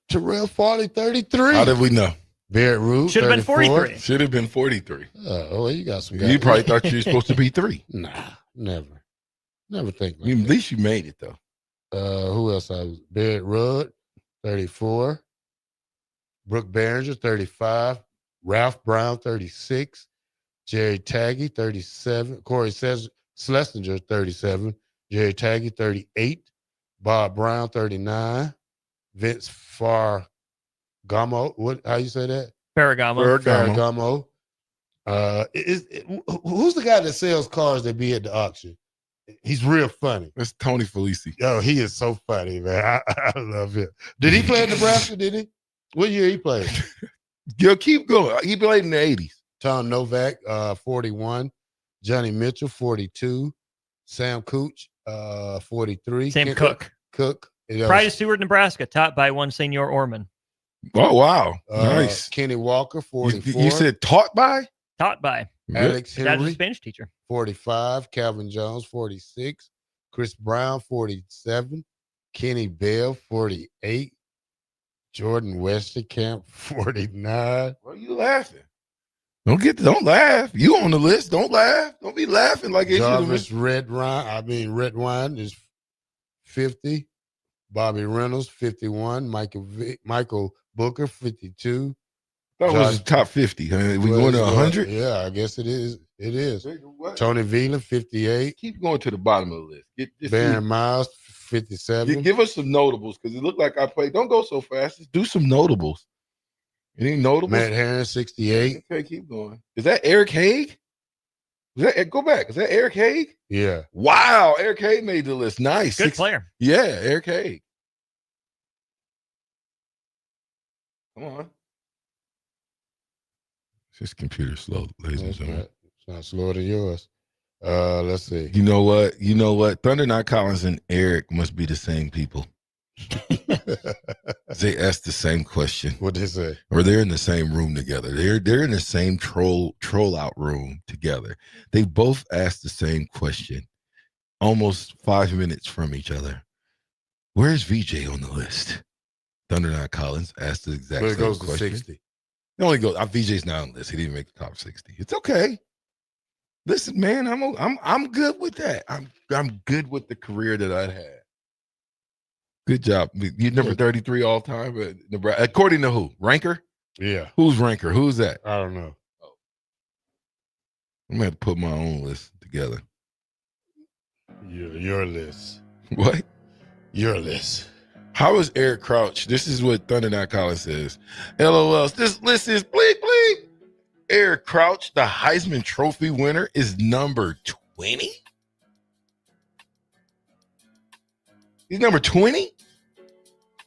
Terrell Farley, 33. How did we know? Barrett Root, should have been 43. Should have been 43. Oh, you got some guys. You probably thought you were supposed to be 3. Nah, never. Never think like At that. least you made it, though. Who else? I was Barrett Rudd, 34. Brooke Behringer, 35. Ralph Brown, 36. Jerry Taggy, 37. Corey Schlesinger, 37. Jerry Taggy, 38. Bob Brown, 39. Vince Ferragamo. How you say that? Ferragamo. Who's the guy that sells cars that be at the auction? He's real funny. That's Tony Felici. Yo, he is so funny, man. I love him. Did he play in Nebraska, did he? What year he played? Yo, keep going. He played in the 80s. Tom Novak, 41. Johnny Mitchell, 42. Sam Cooch, 43. Sam Cook. Pride of Seward, Nebraska, taught by one Senor Orman. Oh, wow. Nice. Kenny Walker, 44. You said taught by? Taught by. Alex That was a Henry, Spanish teacher. 45. Calvin Jones, 46. Chris Brown, 47. Kenny Bell, 48. Jordan Westerkamp, 49. Why are you laughing? Don't laugh. You on the list. Don't laugh. Don't be laughing like Jarvis Redwine is 50. Bobby Reynolds, 51. Michael Booker, 52. That was top 50. We going to 100? Yeah, I guess it is. It is. What? Tony Veland, 58. Keep going to the bottom of the list. Baron Miles, 57. Give us some notables because it looked like I played. Don't go so fast. Just do some notables. Any notables? Matt Herron, 68. Okay, keep going. Is that Eric Haig? Go back. Is that Eric Haig? Yeah. Wow, Eric Haig made the list. Nice. Good player. Yeah, Eric Haig. Come on. This computer slow, ladies and gentlemen. It's not slower than yours. Let's see. You know what? Thunder Night Collins and Eric must be the same people. They asked the same question. What they say? Or they're in the same room together. They're in the same troll out room together. They both asked the same question, almost 5 minutes from each other. Where's VJ on the list? Thunder Night Collins asked the exact same goes question. to 60. It only goes. VJ's not on the list. He didn't make the top 60. It's okay. Listen, man, I'm good with that. I'm good with the career that I had. Good job. You're number 33 all time, but Nebraska. According to who? Ranker? Yeah. Who's Ranker? Who's that? I don't know. I'm gonna have to put my own list together. Your list. What? Your list. How is Eric Crouch? This is what Thunder Night Collins says. LOL. This list is bleep bleep. Eric Crouch, the Heisman Trophy winner, is number 20. He's number 20?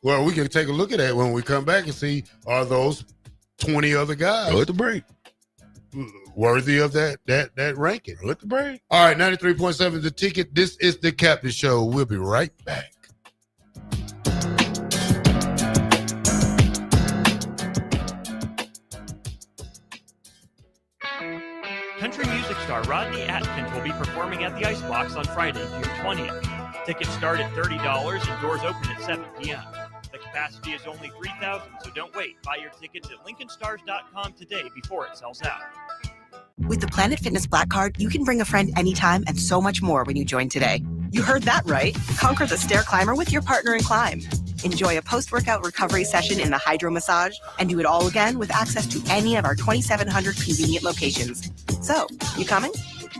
Well, we can take a look at that when we come back and see, are those 20 other guys Go at the break. worthy of that ranking? Go at the break. All right, 93.7 The Ticket. This is the Captain Show. We'll be right back. Country music star Rodney Atkins will be performing at the Icebox on Friday, June 20th. Tickets start at $30 and doors open at 7 p.m. The capacity is only 3,000, so don't wait. Buy your tickets at LincolnStars.com today before it sells out. With the Planet Fitness Black Card, you can bring a friend anytime and so much more when you join today. You heard that right. Conquer the stair climber with your partner in climb. Enjoy a post-workout recovery session in the hydro massage and do it all again with access to any of our 2,700 convenient locations. So, you coming?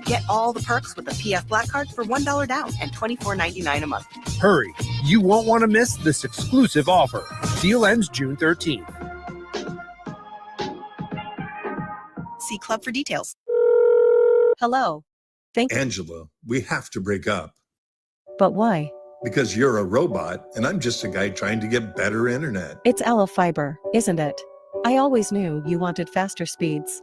Get all the perks with the PF Black Card for $1 down and $24.99 a month. Hurry, you won't want to miss this exclusive offer. Deal ends June 13th. See Club for details. Hello. Angela, we have to break up But why? because you're a robot and I'm just a guy trying to get better internet. It's Aloe Fiber, isn't it? I always knew you wanted faster speeds.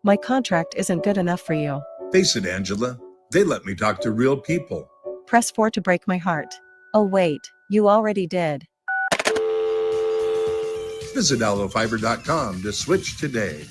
My contract isn't good enough for you. Face it, Angela, they let me talk to real people. Press 4 to break my heart. Oh wait, you already did. Visit aloefiber.com to switch today.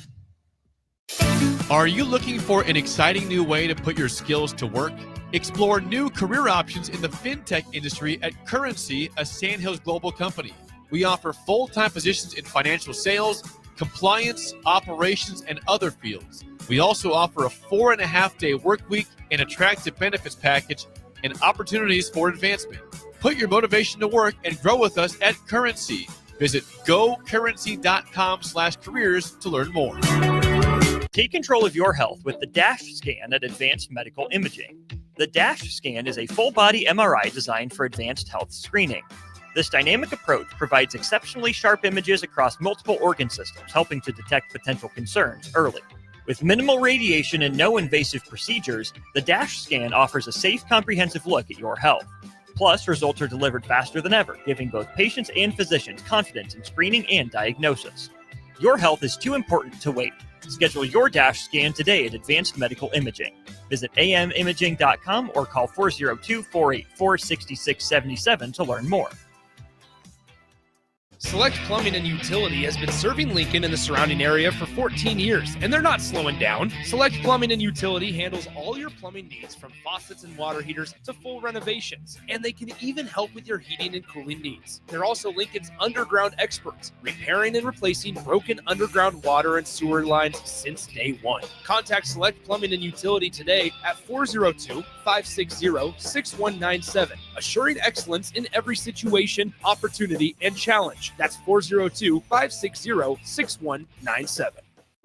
Are you looking for an exciting new way to put your skills to work? Explore new career options in the fintech industry at Currency, a Sandhills Global company. We offer full-time positions in financial sales, compliance, operations, and other fields. We also offer a 4.5-day work week, an attractive benefits package, and opportunities for advancement. Put your motivation to work and grow with us at Currency. Visit gocurrency.com/careers to learn more. Take control of your health with the DASH scan at Advanced Medical Imaging. The DASH scan is a full-body MRI designed for advanced health screening. This dynamic approach provides exceptionally sharp images across multiple organ systems, helping to detect potential concerns early. With minimal radiation and no invasive procedures, the DASH scan offers a safe, comprehensive look at your health. Plus, results are delivered faster than ever, giving both patients and physicians confidence in screening and diagnosis. Your health is too important to wait. Schedule your DASH scan today at Advanced Medical Imaging. Visit amimaging.com or call 402-484-6677 to learn more. Select Plumbing and Utility has been serving Lincoln and the surrounding area for 14 years, and they're not slowing down. Select Plumbing and Utility handles all your plumbing needs, from faucets and water heaters to full renovations, and they can even help with your heating and cooling needs. They're also Lincoln's underground experts, repairing and replacing broken underground water and sewer lines since day one. Contact Select Plumbing and Utility today at 402-560-6197, assuring excellence in every situation, opportunity, and challenge. That's 402-560-6197.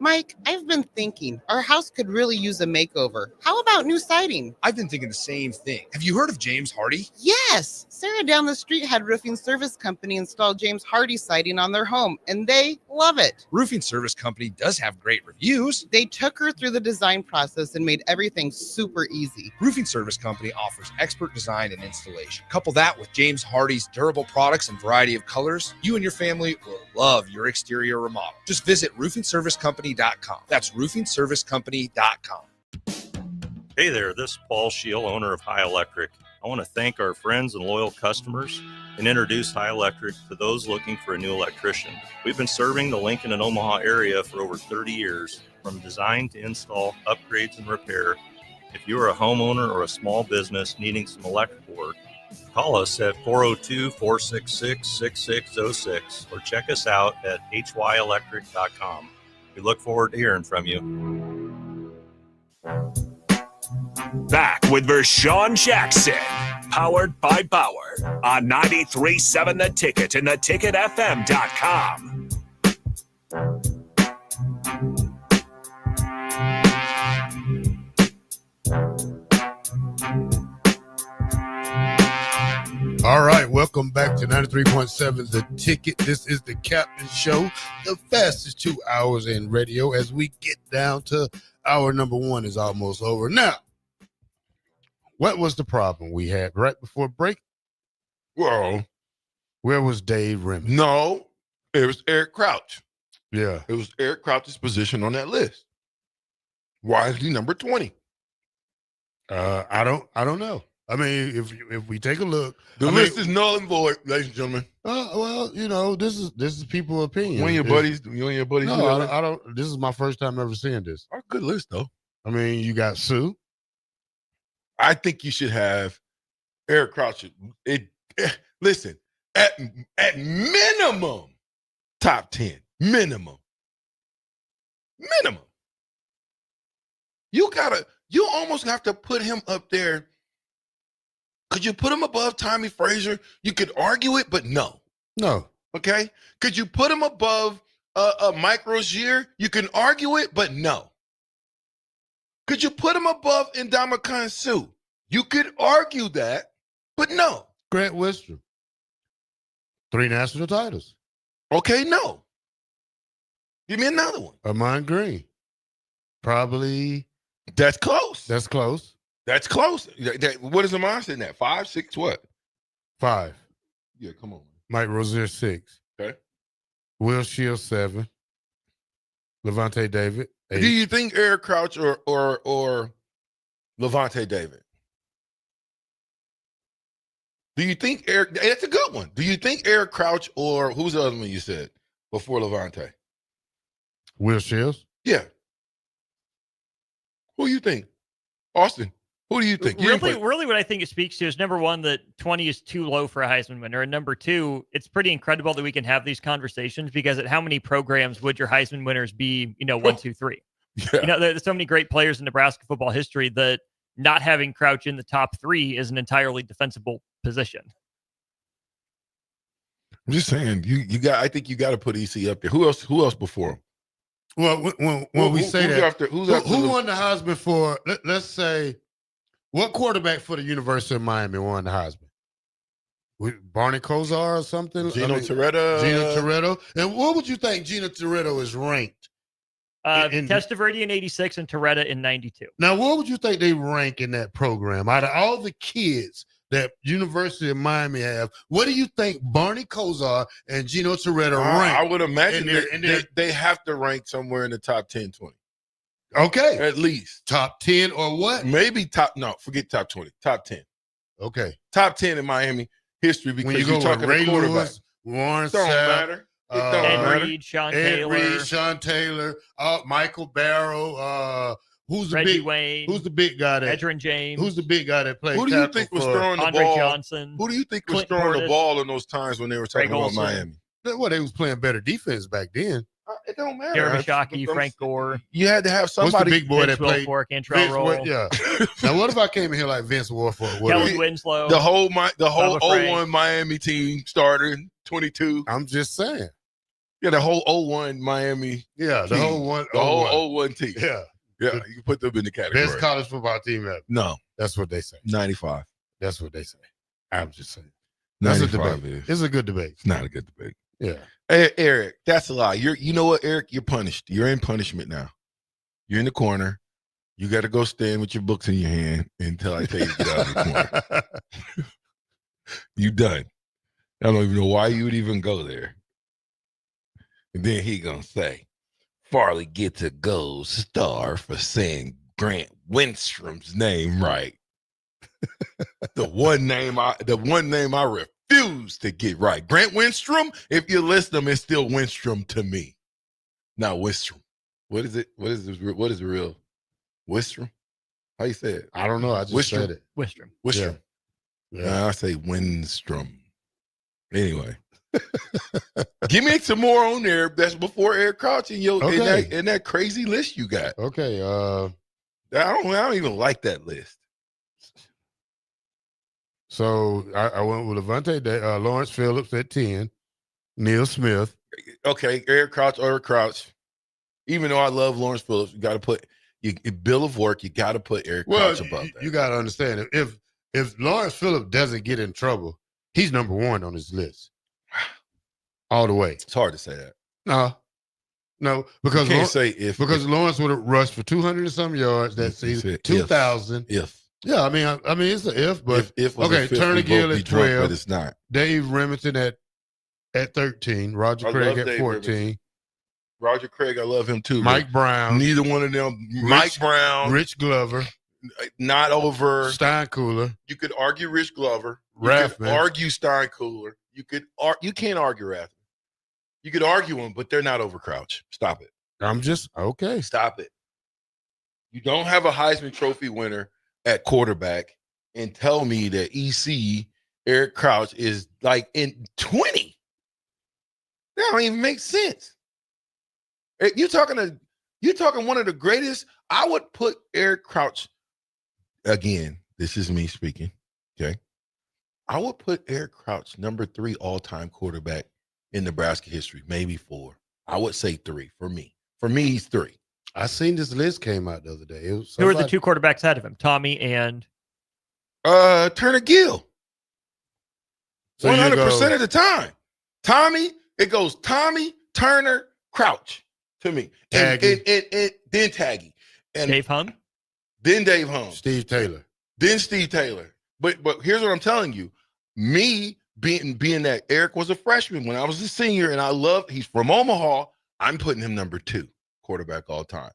Mike, I've been thinking our house could really use a makeover. How about new siding? I've been thinking the same thing. Have you heard of James Hardy? Yes. Sarah down the street had Roofing Service Company install James Hardy siding on their home, and they love it. Roofing Service Company does have great reviews. They took her through the design process and made everything super easy. Roofing Service Company offers expert design and installation. Couple that with James Hardy's durable products and variety of colors, you and your family will love your exterior remodel. Just visit roofingservicecompany.com. That's roofingservicecompany.com. Hey there, this is Paul Scheel, owner of High Electric. I want to thank our friends and loyal customers and introduce High Electric to those looking for a new electrician. We've been serving the Lincoln and Omaha area for over 30 years, from design to install, upgrades, and repair. If you are a homeowner or a small business needing some electrical work, call us at 402-466-6606 or check us out at hyelectric.com. We look forward to hearing from you. Back with Vershawn Jackson, powered by Bauer on 93.7 The Ticket and theticketfm.com. All right, welcome back to 93.7 The Ticket. This is the Captain Show, the fastest 2 hours in radio. As we get down to hour number 1 is almost over. Now, what was the problem we had right before break? Well, where was Dave Remy? No, it was Eric Crouch. Yeah. It was Eric Crouch's position on that list. Why is he number 20? I don't know. I mean, if we take a look, the list is null and void, ladies and gentlemen. Well, you know, this is people's opinion. You and your buddies. No, I don't. This is my first time ever seeing this. A good list, though. I mean, you got Sue. I think you should have Eric Crouch. Listen, at minimum, top 10. Minimum. You almost have to put him up there. Could you put him above Tommy Frazier? You could argue it, but no. No. Okay? Could you put him above Mike Rozier? You can argue it, but no. Could you put him above Ndamukong Suh? You could argue that, but no. Grant Wistrom. 3 national titles. Okay, no. Give me another one. Ahman Green. Probably. That's close. That's close. That's close. What is Ahman sitting at? 5, 6, what? 5. Yeah, come on. Mike Rozier 6. Okay. Will Shields 7. Levante David 8. Do you think Eric Crouch or Levante David? Do you think Eric? That's a good one. Do you think Eric Crouch or who's the other one you said before Levante? Will Shields? Yeah. Who do you think? Austin, who do you think? Really what I think it speaks to is, number one, that 20 is too low for a Heisman winner. And number two, it's pretty incredible that we can have these conversations, because at how many programs would your Heisman winners be, 1, 2, 3? Yeah. There's so many great players in Nebraska football history that not having Crouch in the top 3 is an entirely defensible position. I'm just saying, I think you got to put EC up there. Who else before him? Well, when we say that, who won the Heisman for? Let's say, what quarterback for the University of Miami won the Heisman? Barney Kosar or something? Gino Toretto. And what would you think Gino Toretto is ranked? Testaverde in 86 and Toretta in 92. Now, what would you think they rank in that program? Out of all the kids that University of Miami have, what do you think Barney Kosar and Gino Toretto rank? I would imagine they have to rank somewhere in the top 10, 20. Okay. At least. Top 10 or what? Maybe forget top 20. Top 10. Okay. Top 10 in Miami history, because when you go you're talking Ray quarterback. Lewis, Warren It don't Sapp, matter. Ed Reed, Sean Taylor, Michael Barrow, who's Reggie the big Wayne, who's the big guy that Edgerrin James, who's the big guy that played? Who do you think was throwing the Andre ball? Johnson, Who do you think was Clinton throwing the Portis, ball in those times when they were talking Greg about Olson. Miami? Well, they was playing better defense back then. It don't matter. Jeremy Shockey, Frank Gore. You had to have What's somebody. the big boy Vince that played? Wilfork, Antrell Vince Roll. Yeah. Now, what if I came in here like Vince Wilfork? Kelly Winslow. The whole Bubba Frank. 01 Miami team started 22. I'm just saying. Yeah, the whole 01 Miami. Yeah, the team. whole one. The whole 01 team. Yeah. Yeah, you can put them in the category. Best college football team ever. No. That's what they say. 95. That's what they say. I'm just saying. That's a 95 debate. is. It's a good debate. It's not a good debate. Yeah. Hey, Eric, that's a lie. You know what, Eric? You're punished. You're in punishment now. You're in the corner. You got to go stand with your books in your hand until I tell you to get out of the corner. You done. I don't even know why you would even go there. And then he gonna say, Farley gets a gold star for saying Grant Winstrom's name right. the one name I refuse to get right. Grant Winstrom, if you list them, it's still Winstrom to me. Not Winstrom. What is it? What is the real Winstrom? How you say it? I don't know. I just said it. Winstrom. Winstrom. Yeah. I say Winstrom. Anyway. Give me some more on there. That's before Eric Crouch in in that crazy list you got. Okay. I don't even like that list. So I went with Levante, Lawrence Phillips at 10, Neil Smith. Okay, Eric Crouch. Even though I love Lawrence Phillips, you got to put bill of work. You got to put Eric Crouch above that. You got to understand if Lawrence Phillips doesn't get in trouble, he's number one on his list. All the way. It's hard to say that. No, because you can't say if Lawrence would have rushed for 200 and some yards that season. 2,000. If. Yeah, I mean it's an if, but if was okay. a fifth, Turner Gill at 12, but it's not. Dave Remington at 13, Roger Craig at 14. Remington. Roger Craig, I love him too. Mike Brown. Neither one of them. Mike Brown. Rich Glover. Not over. Steinkooler. You could argue Rich Glover. You Rathman. could argue Steinkooler. You can't argue Rathman. You could argue them, but they're not over Crouch. Stop it. I'm just okay. Stop it. You don't have a Heisman Trophy winner at quarterback and tell me that EC Eric Crouch is like in 20. That don't even make sense. You're talking one of the greatest. I would put Eric Crouch again. This is me speaking. Okay. I would put Eric Crouch number 3 all-time quarterback in Nebraska history, maybe 4. I would say 3 for me. For me, he's 3. I seen this list came out the other day. It was Who are the 2 quarterbacks ahead of him? Tommy and Turner Gill. So 100% of the time. Tommy, it goes Tommy, Turner, Crouch to me. And then Taggy. And Dave Hum. Then Dave Hum. Steve Taylor. Then Steve Taylor. But here's what I'm telling you. Me being that Eric was a freshman when I was a senior, and he's from Omaha, I'm putting him number 2 quarterback all time.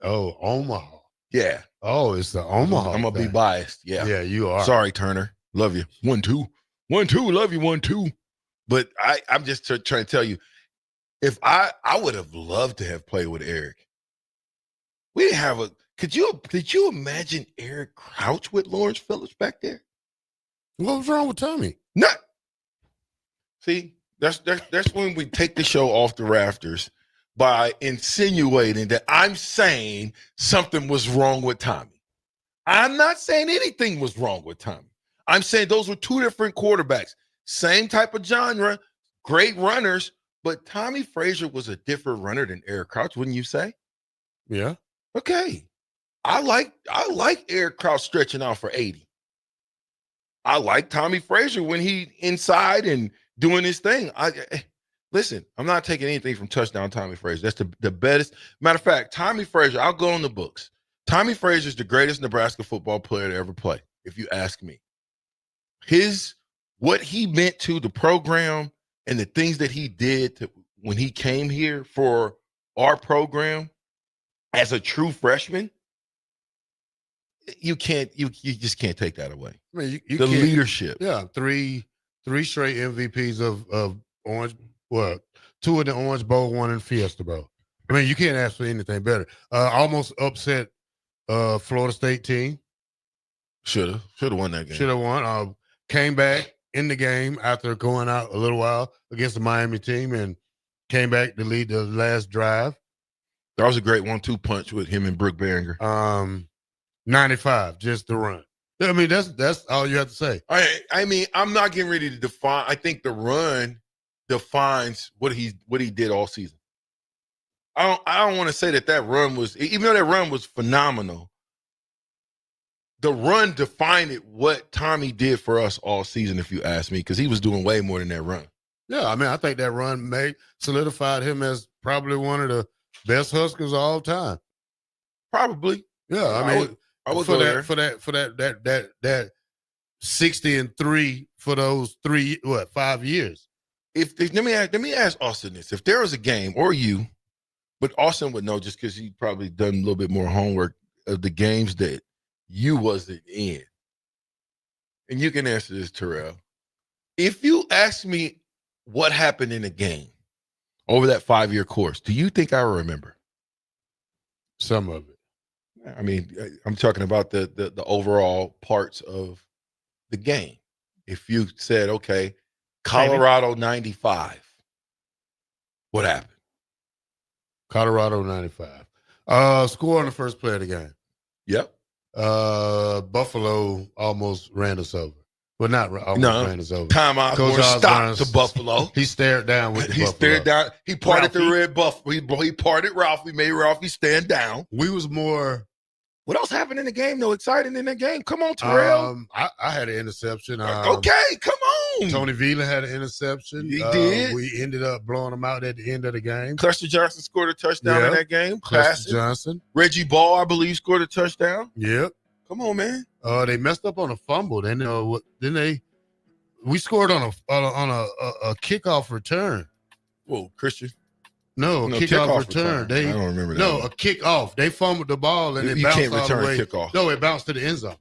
Omaha. Yeah. Oh, it's the Omaha. I'm gonna be biased. Yeah. Yeah, you are. Sorry, Turner. Love you. 1-2. 1-2. Love you. 1-2. But I'm just trying to tell you, if I would have loved to have played with Eric. We didn't have could you imagine Eric Crouch with Lawrence Phillips back there? What was wrong with Tommy? Not. See, that's when we take the show off the rafters by insinuating that I'm saying something was wrong with Tommy. I'm not saying anything was wrong with Tommy. I'm saying those were 2 different quarterbacks, same type of genre, great runners, but Tommy Frazier was a different runner than Eric Crouch, wouldn't you say? Yeah. Okay. I like Eric Crouch stretching out for 80. I like Tommy Frazier when he inside and doing his thing. Listen, I'm not taking anything from touchdown Tommy Frazier. That's the best. Matter of fact, Tommy Frazier, I'll go on the books. Tommy Frazier is the greatest Nebraska football player to ever play, if you ask me. What he meant to the program and the things that he did when he came here for our program as a true freshman, you just can't take that away. I mean, you the can't- leadership. Yeah, three straight MVPs of Orange. Well, 2 in the Orange Bowl, 1 in Fiesta Bowl. I mean, you can't ask for anything better. Almost upset Florida State team. Should have won that game. Should have won. Came back in the game after going out a little while against the Miami team and came back to lead the last drive. That was a great 1-2 punch with him and Brooke Behringer. 95, just the run. I mean, that's all you have to say. I mean, I'm not getting ready to define. I think the run defines what he did all season. I don't want to say that run was, even though that run was phenomenal, the run defined what Tommy did for us all season, if you ask me, because he was doing way more than that run. Yeah, I mean, I think that run solidified him as probably one of the best Huskers of all time. Probably. Yeah, I mean, I would for go that there. that 60-3 for those 5 years. Let me ask Austin this: if there was a game, or you, but Austin would know just because he probably done a little bit more homework of the games that you wasn't in, and you can answer this, Terrell. If you ask me what happened in a game over that 5-year course, do you think I remember some of it? I mean, I'm talking about the overall parts of the game. If you said, okay, Colorado 95, what happened? Colorado 95. Score on the first play of the game. Yep. Buffalo almost ran us over. Well, not almost ran us over. Timeout. Coach Stop to Buffalo. He stared down with the He Buffalo. stared down. He parted Ralphie. the red Buffalo. He parted Ralphie, made Ralphie stand down. We was more. What else happened in the game, though? Exciting in the game? Come on, Terrell. I had an interception. Okay, come on. Tony Vila had an interception. He did. We ended up blowing them out at the end of the game. Cluster Johnson scored a touchdown in that game. Cluster Classic. Johnson. Reggie Ball, I believe, scored a touchdown. Yep. Come on, man. They messed up on a fumble. We scored on a kickoff return. Whoa, Christian. No, kickoff return. I don't remember that. No, a kickoff. They fumbled the ball and it You bounced can't all return the way. a kickoff. No, it bounced to the end zone.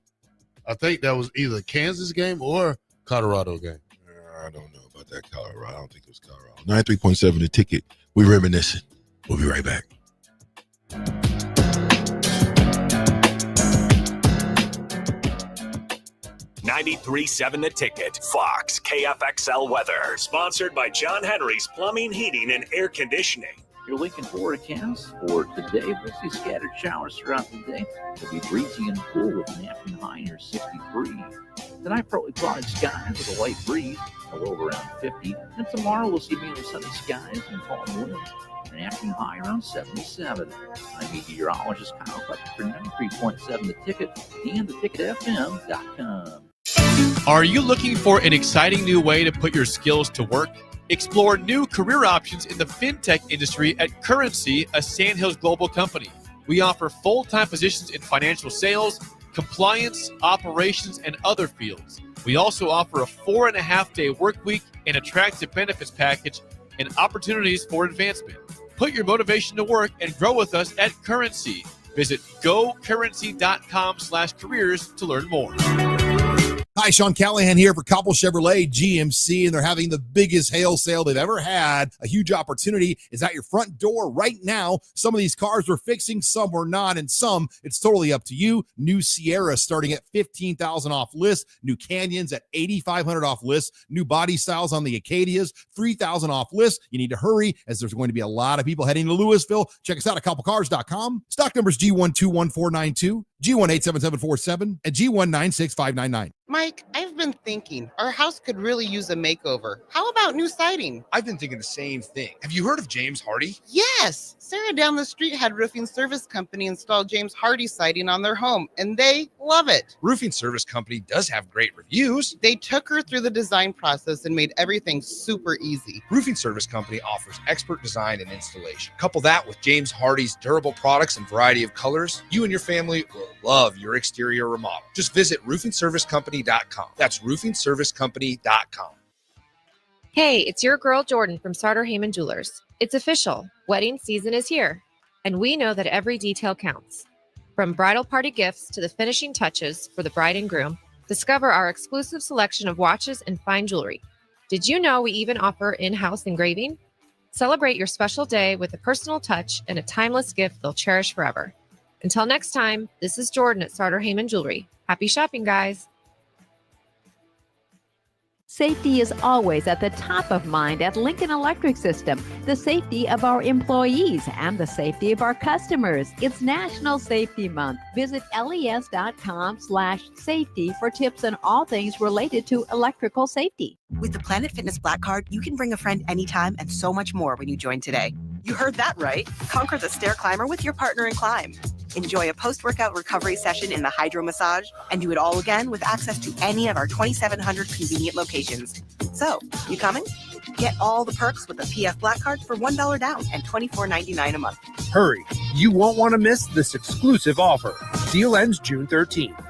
I think that was either Kansas game or Colorado game. I don't know about that Colorado. I don't think it was Colorado. 93.7 The Ticket. We reminiscing. We'll be right back. $93.7 The Ticket. Fox KFXL weather. Sponsored by John Henry's Plumbing, Heating, and Air Conditioning. Your Lincoln forecast for today. We'll see scattered showers throughout the day. It'll be breezy and cool with an afternoon high near 63. Tonight, partly cloudy skies with a light breeze, a low around 50. And tomorrow, we'll see mainly sunny skies and calm winds. An afternoon high around 77. I'm meteorologist Kyle Fletcher for 93.7 The Ticket and theticketfm.com. Are you looking for an exciting new way to put your skills to work? Explore new career options in the fintech industry at Currency, a Sandhills Global company. We offer full-time positions in financial sales, compliance, operations, and other fields. We also offer a 4.5-day work week, an attractive benefits package, and opportunities for advancement. Put your motivation to work and grow with us at Currency. Visit gocurrency.com/careers to learn more. Hi, Sean Callahan here for Copple Chevrolet GMC, and they're having the biggest hail sale they've ever had. A huge opportunity is at your front door right now. Some of these cars we're fixing, some we're not, and some it's totally up to you. New Sierra starting at $15,000 off list. New Canyons at $8,500 off list. New body styles on the Acadias, $3,000 off list. You need to hurry as there's going to be a lot of people heading to Louisville. Check us out at copplecars.com. Stock numbers G121492, G1877747, and G1965599. Mike, I've been thinking our house could really use a makeover. How about new siding? I've been thinking the same thing. Have you heard of James Hardy? Yes. Sarah down the street had Roofing Service Company install James Hardy siding on their home, and they love it. Roofing Service Company does have great reviews. They took her through the design process and made everything super easy. Roofing Service Company offers expert design and installation. Couple that with James Hardy's durable products and variety of colors, you and your family will love your exterior remodel. Just visit roofingservicecompany.com. That's roofingservicecompany.com. Hey, it's your girl Jordan from Sartor Heyman Jewelers. It's official. Wedding season is here, and we know that every detail counts. From bridal party gifts to the finishing touches for the bride and groom, discover our exclusive selection of watches and fine jewelry. Did you know we even offer in-house engraving? Celebrate your special day with a personal touch and a timeless gift they'll cherish forever. Until next time, this is Jordan at Sartor Heyman Jewelry. Happy shopping, guys. Safety is always at the top of mind at Lincoln Electric System. The safety of our employees and the safety of our customers. It's National Safety Month. Visit les.com/safety for tips on all things related to electrical safety. With the Planet Fitness Black Card, you can bring a friend anytime and so much more when you join today. You heard that right. Conquer the stair climber with your partner in climb. Enjoy a post-workout recovery session in the hydro massage and do it all again with access to any of our 2,700 convenient locations. So, you coming? Get all the perks with the PF Black Card for $1 down and $24.99 a month. Hurry, you won't want to miss this exclusive offer. Deal ends June 13th.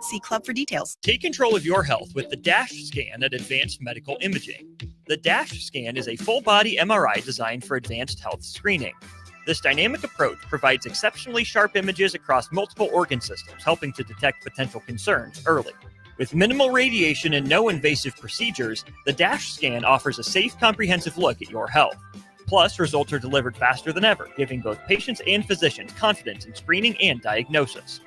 See Club for details. Take control of your health with the DASH scan at Advanced Medical Imaging. The DASH scan is a full-body MRI designed for advanced health screening. This dynamic approach provides exceptionally sharp images across multiple organ systems, helping to detect potential concerns early. With minimal radiation and no invasive procedures, the DASH scan offers a safe, comprehensive look at your health. Plus, results are delivered faster than ever, giving both patients and physicians confidence in screening and diagnosis.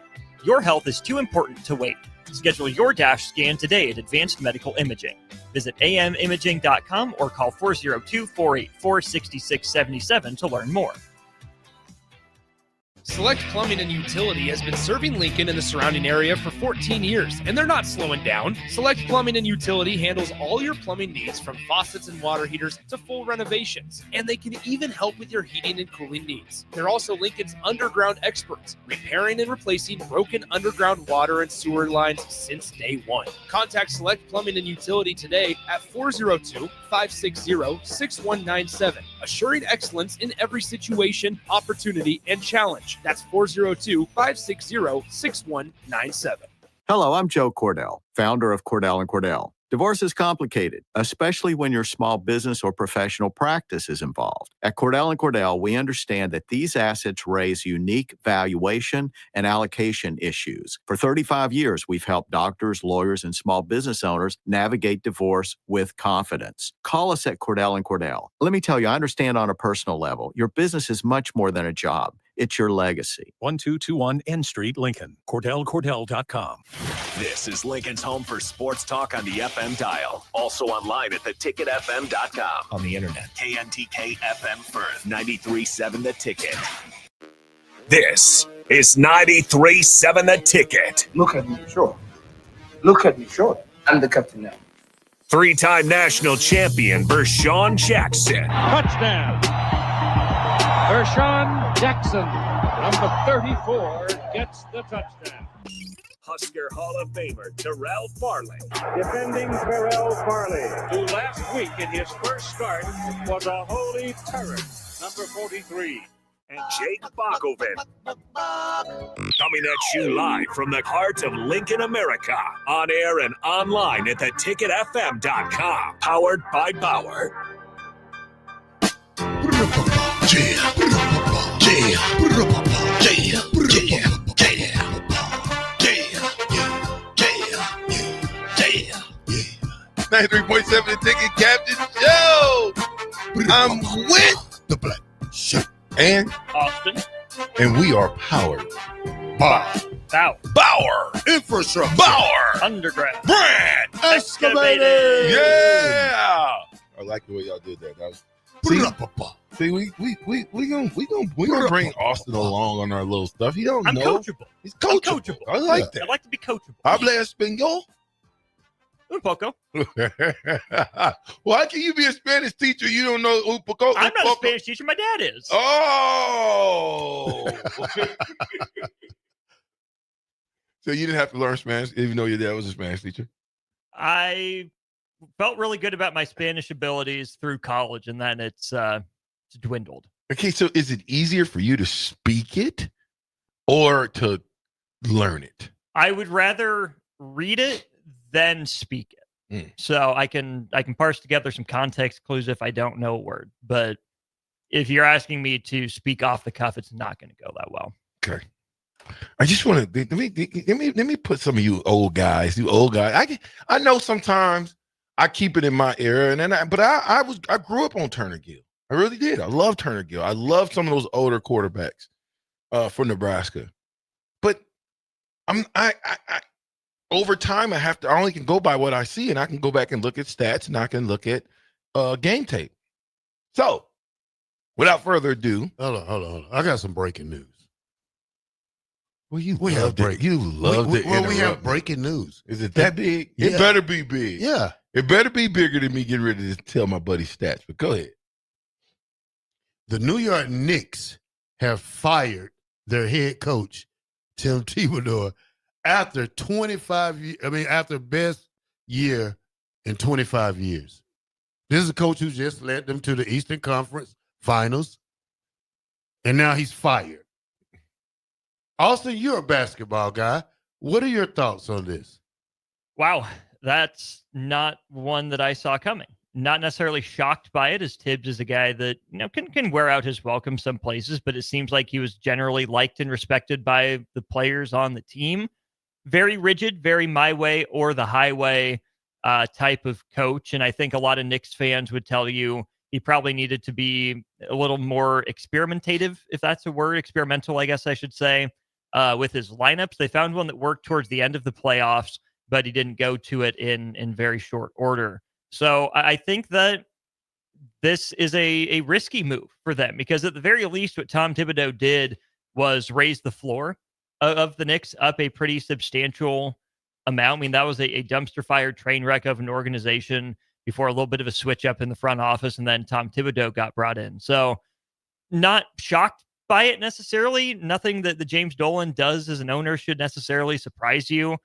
Your health is too important to wait. Schedule your DASH scan today at Advanced Medical Imaging. Visit amimaging.com or call 402-484-6677 to learn more. Select Plumbing and Utility has been serving Lincoln and the surrounding area for 14 years, and they're not slowing down. Select Plumbing and Utility handles all your plumbing needs from faucets and water heaters to full renovations, and they can even help with your heating and cooling needs. They're also Lincoln's underground experts, repairing and replacing broken underground water and sewer lines since day one. Contact Select Plumbing and Utility today at 402-560-6197, assuring excellence in every situation, opportunity, and challenge. That's 402-560-6197. Hello, I'm Joe Cordell, founder of Cordell & Cordell. Divorce is complicated, especially when your small business or professional practice is involved. At Cordell & Cordell, we understand that these assets raise unique valuation and allocation issues. For 35 years, we've helped doctors, lawyers, and small business owners navigate divorce with confidence. Call us at Cordell & Cordell. Let me tell you, I understand on a personal level, your business is much more than a job. It's your legacy. 1221 N Street, Lincoln. CordellCordell.com. This is Lincoln's home for sports talk on the FM dial. Also online at theticketfm.com. On the internet. KNTK FM Firth. 93.7 The Ticket. This is 93.7 The Ticket. Look at me, sure. Look at me, sure. I'm the captain now. Three-time national champion Vershawn Jackson. Touchdown. Vershawn Jackson, number 34, gets the touchdown. Husker Hall of Famer Terrell Farley. Defending Terrell Farley, who last week in his first start was a holy terror, number 43. And Jake Bakoven. Coming at you live from the heart of Lincoln, America. On air and online at theticketfm.com. Powered by Bauer. Yeah. 93.7 The Ticket, Captain Joe. I'm with the Black Shirt and Austin. And we are powered by Bauer Infrastructure, Bauer Underground, Brand Excavating. Yeah, I like the way y'all did that. That was, see, we gonna bring Austin along on our little stuff. He don't know. Coachable. He's coachable. I like that. I like to be coachable. Habla español. Un poco. Well, how can you be a Spanish teacher? You don't know un poco. I'm not a Spanish teacher. My dad is. Oh. So you didn't have to learn Spanish, even though your dad was a Spanish teacher? I felt really good about my Spanish abilities through college, and then it's dwindled. Okay, so is it easier for you to speak it or to learn it? I would rather read it than speak it. So I can parse together some context clues if I don't know a word. But if you're asking me to speak off the cuff, it's not going to go that well. Okay. I just want to let me put some of you old guys. I know sometimes I keep it in my ear, but I grew up on Turner Gill. I really did. I love Turner Gill. I love some of those older quarterbacks for Nebraska. But over time, I only can go by what I see, and I can go back and look at stats, and I can look at game tape. So, without further ado, hold on. I got some breaking news. Well, you we loved have it. You loved it. Well, we have breaking news. Is it that big? Yeah. It better be big. Yeah. It better be bigger than me getting ready to tell my buddy stats. But go ahead. The New York Knicks have fired their head coach, Tim Thibodeau, after 25 years. I mean, after best year in 25 years. This is a coach who just led them to the Eastern Conference Finals, and now he's fired. Austin, you're a basketball guy. What are your thoughts on this? Wow, that's not one that I saw coming. Not necessarily shocked by it, as Tibbs is a guy that can wear out his welcome some places, but it seems like he was generally liked and respected by the players on the team. Very rigid, very my way or the highway type of coach, and I think a lot of Knicks fans would tell you he probably needed to be a little more experimentative, if that's a word, experimental, I guess I should say. With his lineups. They found one that worked towards the end of the playoffs, but he didn't go to it in very short order. So I think that this is a risky move for them, because at the very least what Tom Thibodeau did was raise the floor of the Knicks up a pretty substantial amount. I mean, that was a dumpster fire train wreck of an organization before a little bit of a switch up in the front office, and then Tom Thibodeau got brought in. So not shocked by it necessarily. Nothing that the James Dolan does as an owner should necessarily surprise you.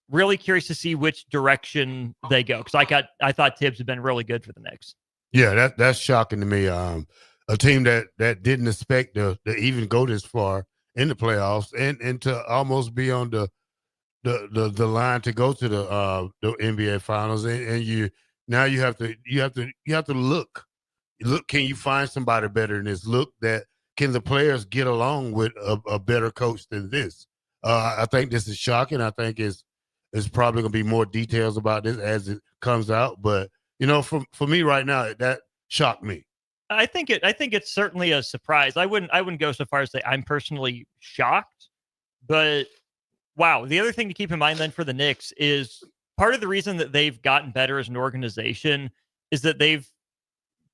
Really curious to see which direction they go, because I thought Tibbs had been really good for the Knicks. Yeah, that's shocking to me. A team that didn't expect to even go this far in the playoffs and to almost be on the line to go to the NBA Finals, and you have to look. Look, can you find somebody better than this? Look, that can the players get along with a better coach than this? I think this is shocking. I think it's probably going to be more details about this as it comes out. But for me right now, that shocked me. I think it's certainly a surprise. I wouldn't go so far as say I'm personally shocked, but wow. The other thing to keep in mind then for the Knicks is part of the reason that they've gotten better as an organization is that they've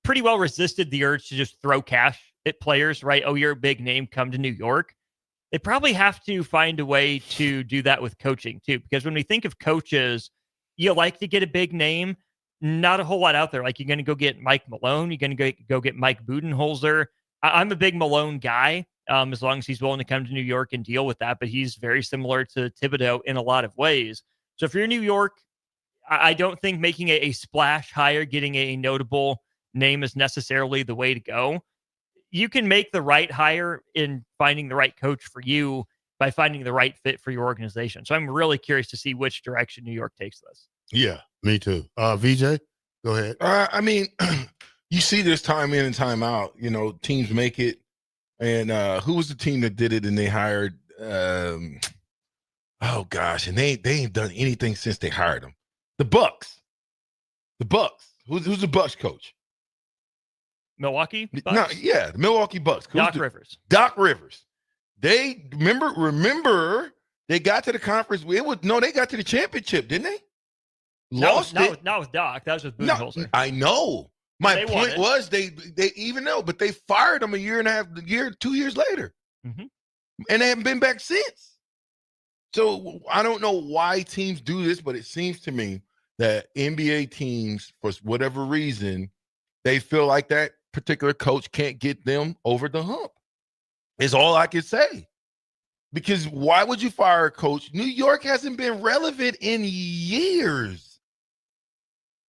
pretty well resisted the urge to just throw cash at players, right? Oh, you're a big name, come to New York. They probably have to find a way to do that with coaching too, because when we think of coaches, you like to get a big name, not a whole lot out there. Like you're going to go get Mike Malone, you're going to go get Mike Budenholzer. I'm a big Malone guy, as long as he's willing to come to New York and deal with that, but he's very similar to Thibodeau in a lot of ways. So if you're New York, I don't think making a splash hire, getting a notable name is necessarily the way to go. You can make the right hire in finding the right coach for you by finding the right fit for your organization. So I'm really curious to see which direction New York takes this. Yeah, me too. VJ, go ahead. I mean, you see this time in and time out, teams make it. And who was the team that did it and they hired, and they ain't done anything since they hired him. The Bucks. Who's the Bucks coach? Milwaukee Bucks? No, yeah, the Milwaukee Bucks. Doc Rivers. Doc Rivers. They remember they got to the conference. They got to the championship, didn't they? Lost it. Not with Doc. That was with Budenholzer. No, I know. My point was they even know, but they fired him 2 years later. Mm-hmm. And they haven't been back since. So I don't know why teams do this, but it seems to me that NBA teams, for whatever reason, they feel like that particular coach can't get them over the hump. Is all I can say. Because why would you fire a coach? New York hasn't been relevant in years.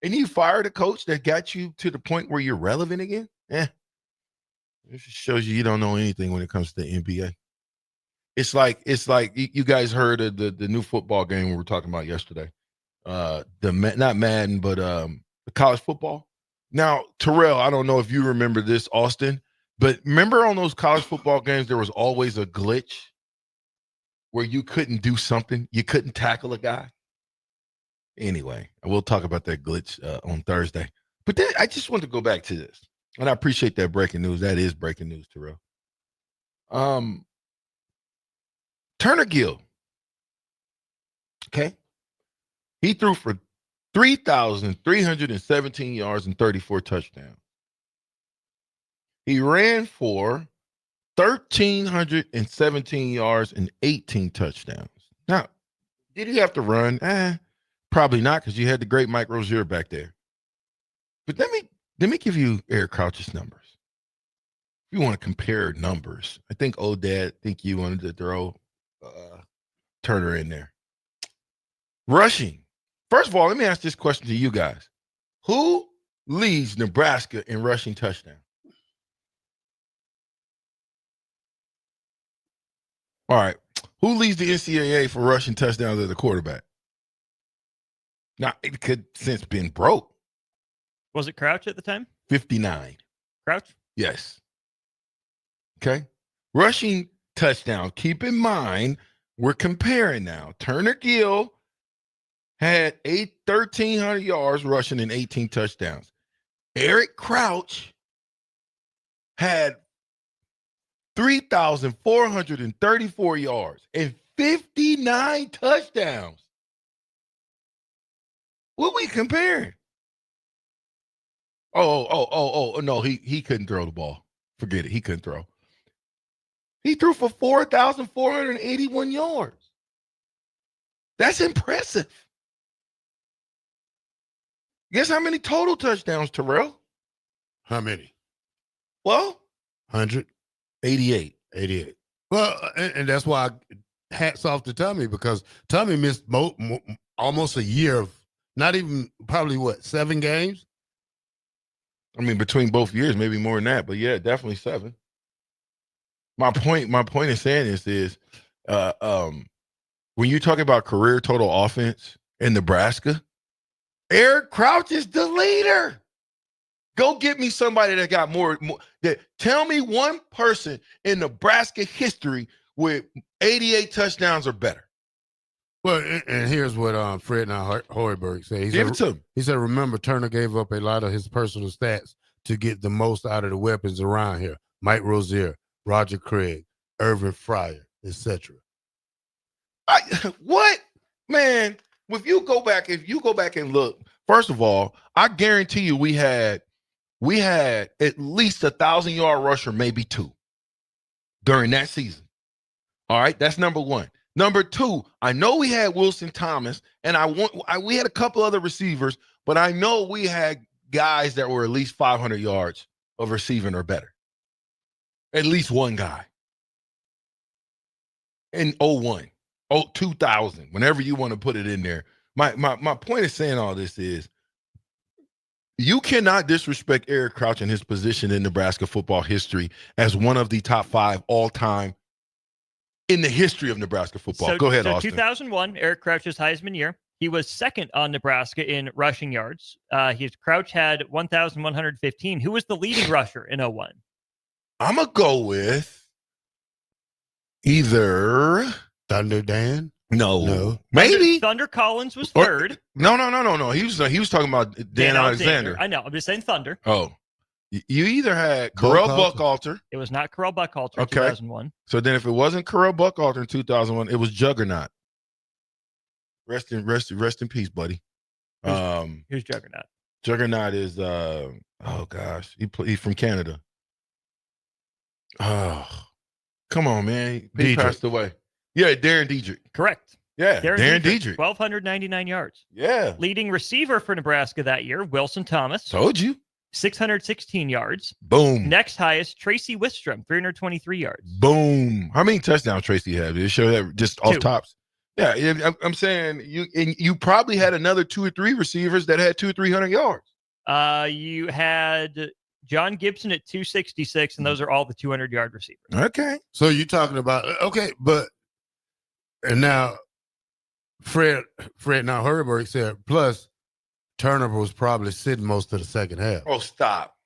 And you fired a coach that got you to the point where you're relevant again? It just shows you don't know anything when it comes to the NBA. It's like you guys heard of the new football game we were talking about yesterday. Not Madden, but the college football. Now, Terrell, I don't know if you remember this, Austin, but remember on those college football games, there was always a glitch where you couldn't do something. You couldn't tackle a guy. Anyway, we'll talk about that glitch on Thursday. But then I just want to go back to this, and I appreciate that breaking news. That is breaking news, Terrell. Turner Gill. Okay. He threw for 3,317 yards and 34 touchdowns. He ran for 1,317 yards and 18 touchdowns. Now, did he have to run? Probably not, because you had the great Mike Rozier back there. But let me give you Eric Crouch's numbers. If you want to compare numbers, I think you wanted to throw Turner in there. Rushing. First of all, let me ask this question to you guys. Who leads Nebraska in rushing touchdowns? All right. Who leads the NCAA for rushing touchdowns as a quarterback? Now, it could since been broke. Was it Crouch at the time? 59. Crouch? Yes. Okay. Rushing touchdown. Keep in mind, we're comparing now. Turner Gill had 1,300 yards rushing and 18 touchdowns. Eric Crouch had 3,434 yards and 59 touchdowns. What we comparing? Oh, no, he couldn't throw the ball. Forget it. He couldn't throw. He threw for 4,481 yards. That's impressive. Guess how many total touchdowns, Terrell? How many? Well, 100. 88. Well, and that's why hats off to Tommy, because Tommy missed almost a year of not even probably 7 games? I mean, between both years, maybe more than that, but yeah, definitely 7. My point in saying this is when you talk about career total offense in Nebraska, Eric Crouch is the leader. Go get me somebody that got more tell me one person in Nebraska history with 88 touchdowns or better. Well, and here's what Fred Hoiberg said. Give it to him. He said, remember, Turner gave up a lot of his personal stats to get the most out of the weapons around here. Mike Rozier, Roger Craig, Irvin Fryer, etc. What? Man, if you go back and look, first of all, I guarantee you we had at least 1,000-yard rusher, maybe 2 during that season. All right, that's number 1. Number 2, I know we had Wilson Thomas, and we had a couple other receivers, but I know we had guys that were at least 500 yards of receiving or better. At least one guy. In 2000, whenever you want to put it in there. My point of saying all this is you cannot disrespect Eric Crouch and his position in Nebraska football history as one of the top 5 all-time in the history of Nebraska football. Go ahead, Austin. 2001, Eric Crouch's Heisman year. He was second on Nebraska in rushing yards. Crouch had 1,115. Who was the leading rusher in 01? I'm going to go with either Thunder Dan. No. Maybe Thunder Collins was third. No. He was talking about Dan Alexander. I know. I'm just saying Thunder. Oh. You either had Carell Buchalter. It was not Carell Buchalter in 2001. So then if it wasn't Carell Buchalter in 2001, it was Juggernaut. Rest in peace, buddy. Who's Juggernaut? Juggernaut is he's from Canada. Oh, come on, man. He passed away. Yeah, Darren Diedrich. Correct. Yeah, Darren Diedrich. 1,299 yards. Yeah. Leading receiver for Nebraska that year, Wilson Thomas. Told you. 616 yards. Boom. Next highest, Tracy Wistrom, 323 yards. Boom. How many touchdowns Tracy had? Did it show that just off tops? Yeah, I'm saying you probably had another 2 or 3 receivers that had 200 or 300 yards. You had John Gibson at 266, and those are all the 200-yard receivers. Okay. So you're talking about and now Fred now Herberg said plus Turner was probably sitting most of the second half. Oh, stop.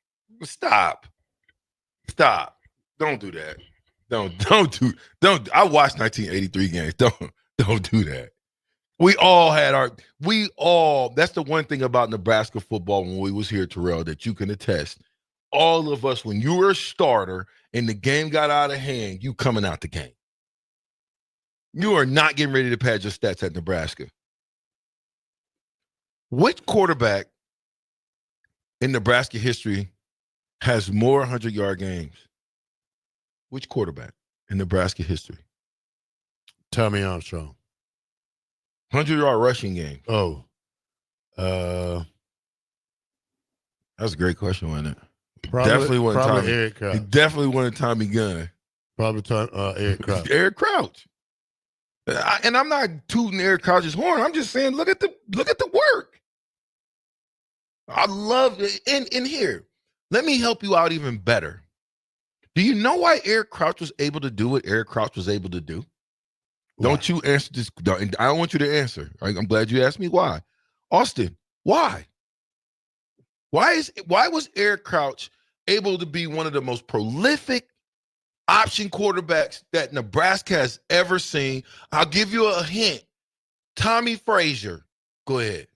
Don't do that. Don't. I watched 1983 games. Don't do that. That's the one thing about Nebraska football when we was here, Terrell, that you can attest. All of us, when you were a starter and the game got out of hand, you coming out the game. You are not getting ready to pad your stats at Nebraska. Which quarterback in Nebraska history has more 100-yard games? Which quarterback in Nebraska history? Tommy Armstrong. 100-yard rushing game. Oh. That's a great question, wasn't it? Probably Tommy. Eric Crouch. He definitely wanted Tommy Gunn. Probably Eric Crouch. Eric Crouch. And I'm not tooting Eric Crouch's horn. I'm just saying, look at the work. I love it. And here, let me help you out even better. Do you know why Eric Crouch was able to do what Eric Crouch was able to do? Why? Don't you answer this? I don't want you to answer. I'm glad you asked me why. Austin, why? Why was Eric Crouch able to be one of the most prolific option quarterbacks that Nebraska has ever seen? I'll give you a hint. Tommy Frazier. Go ahead.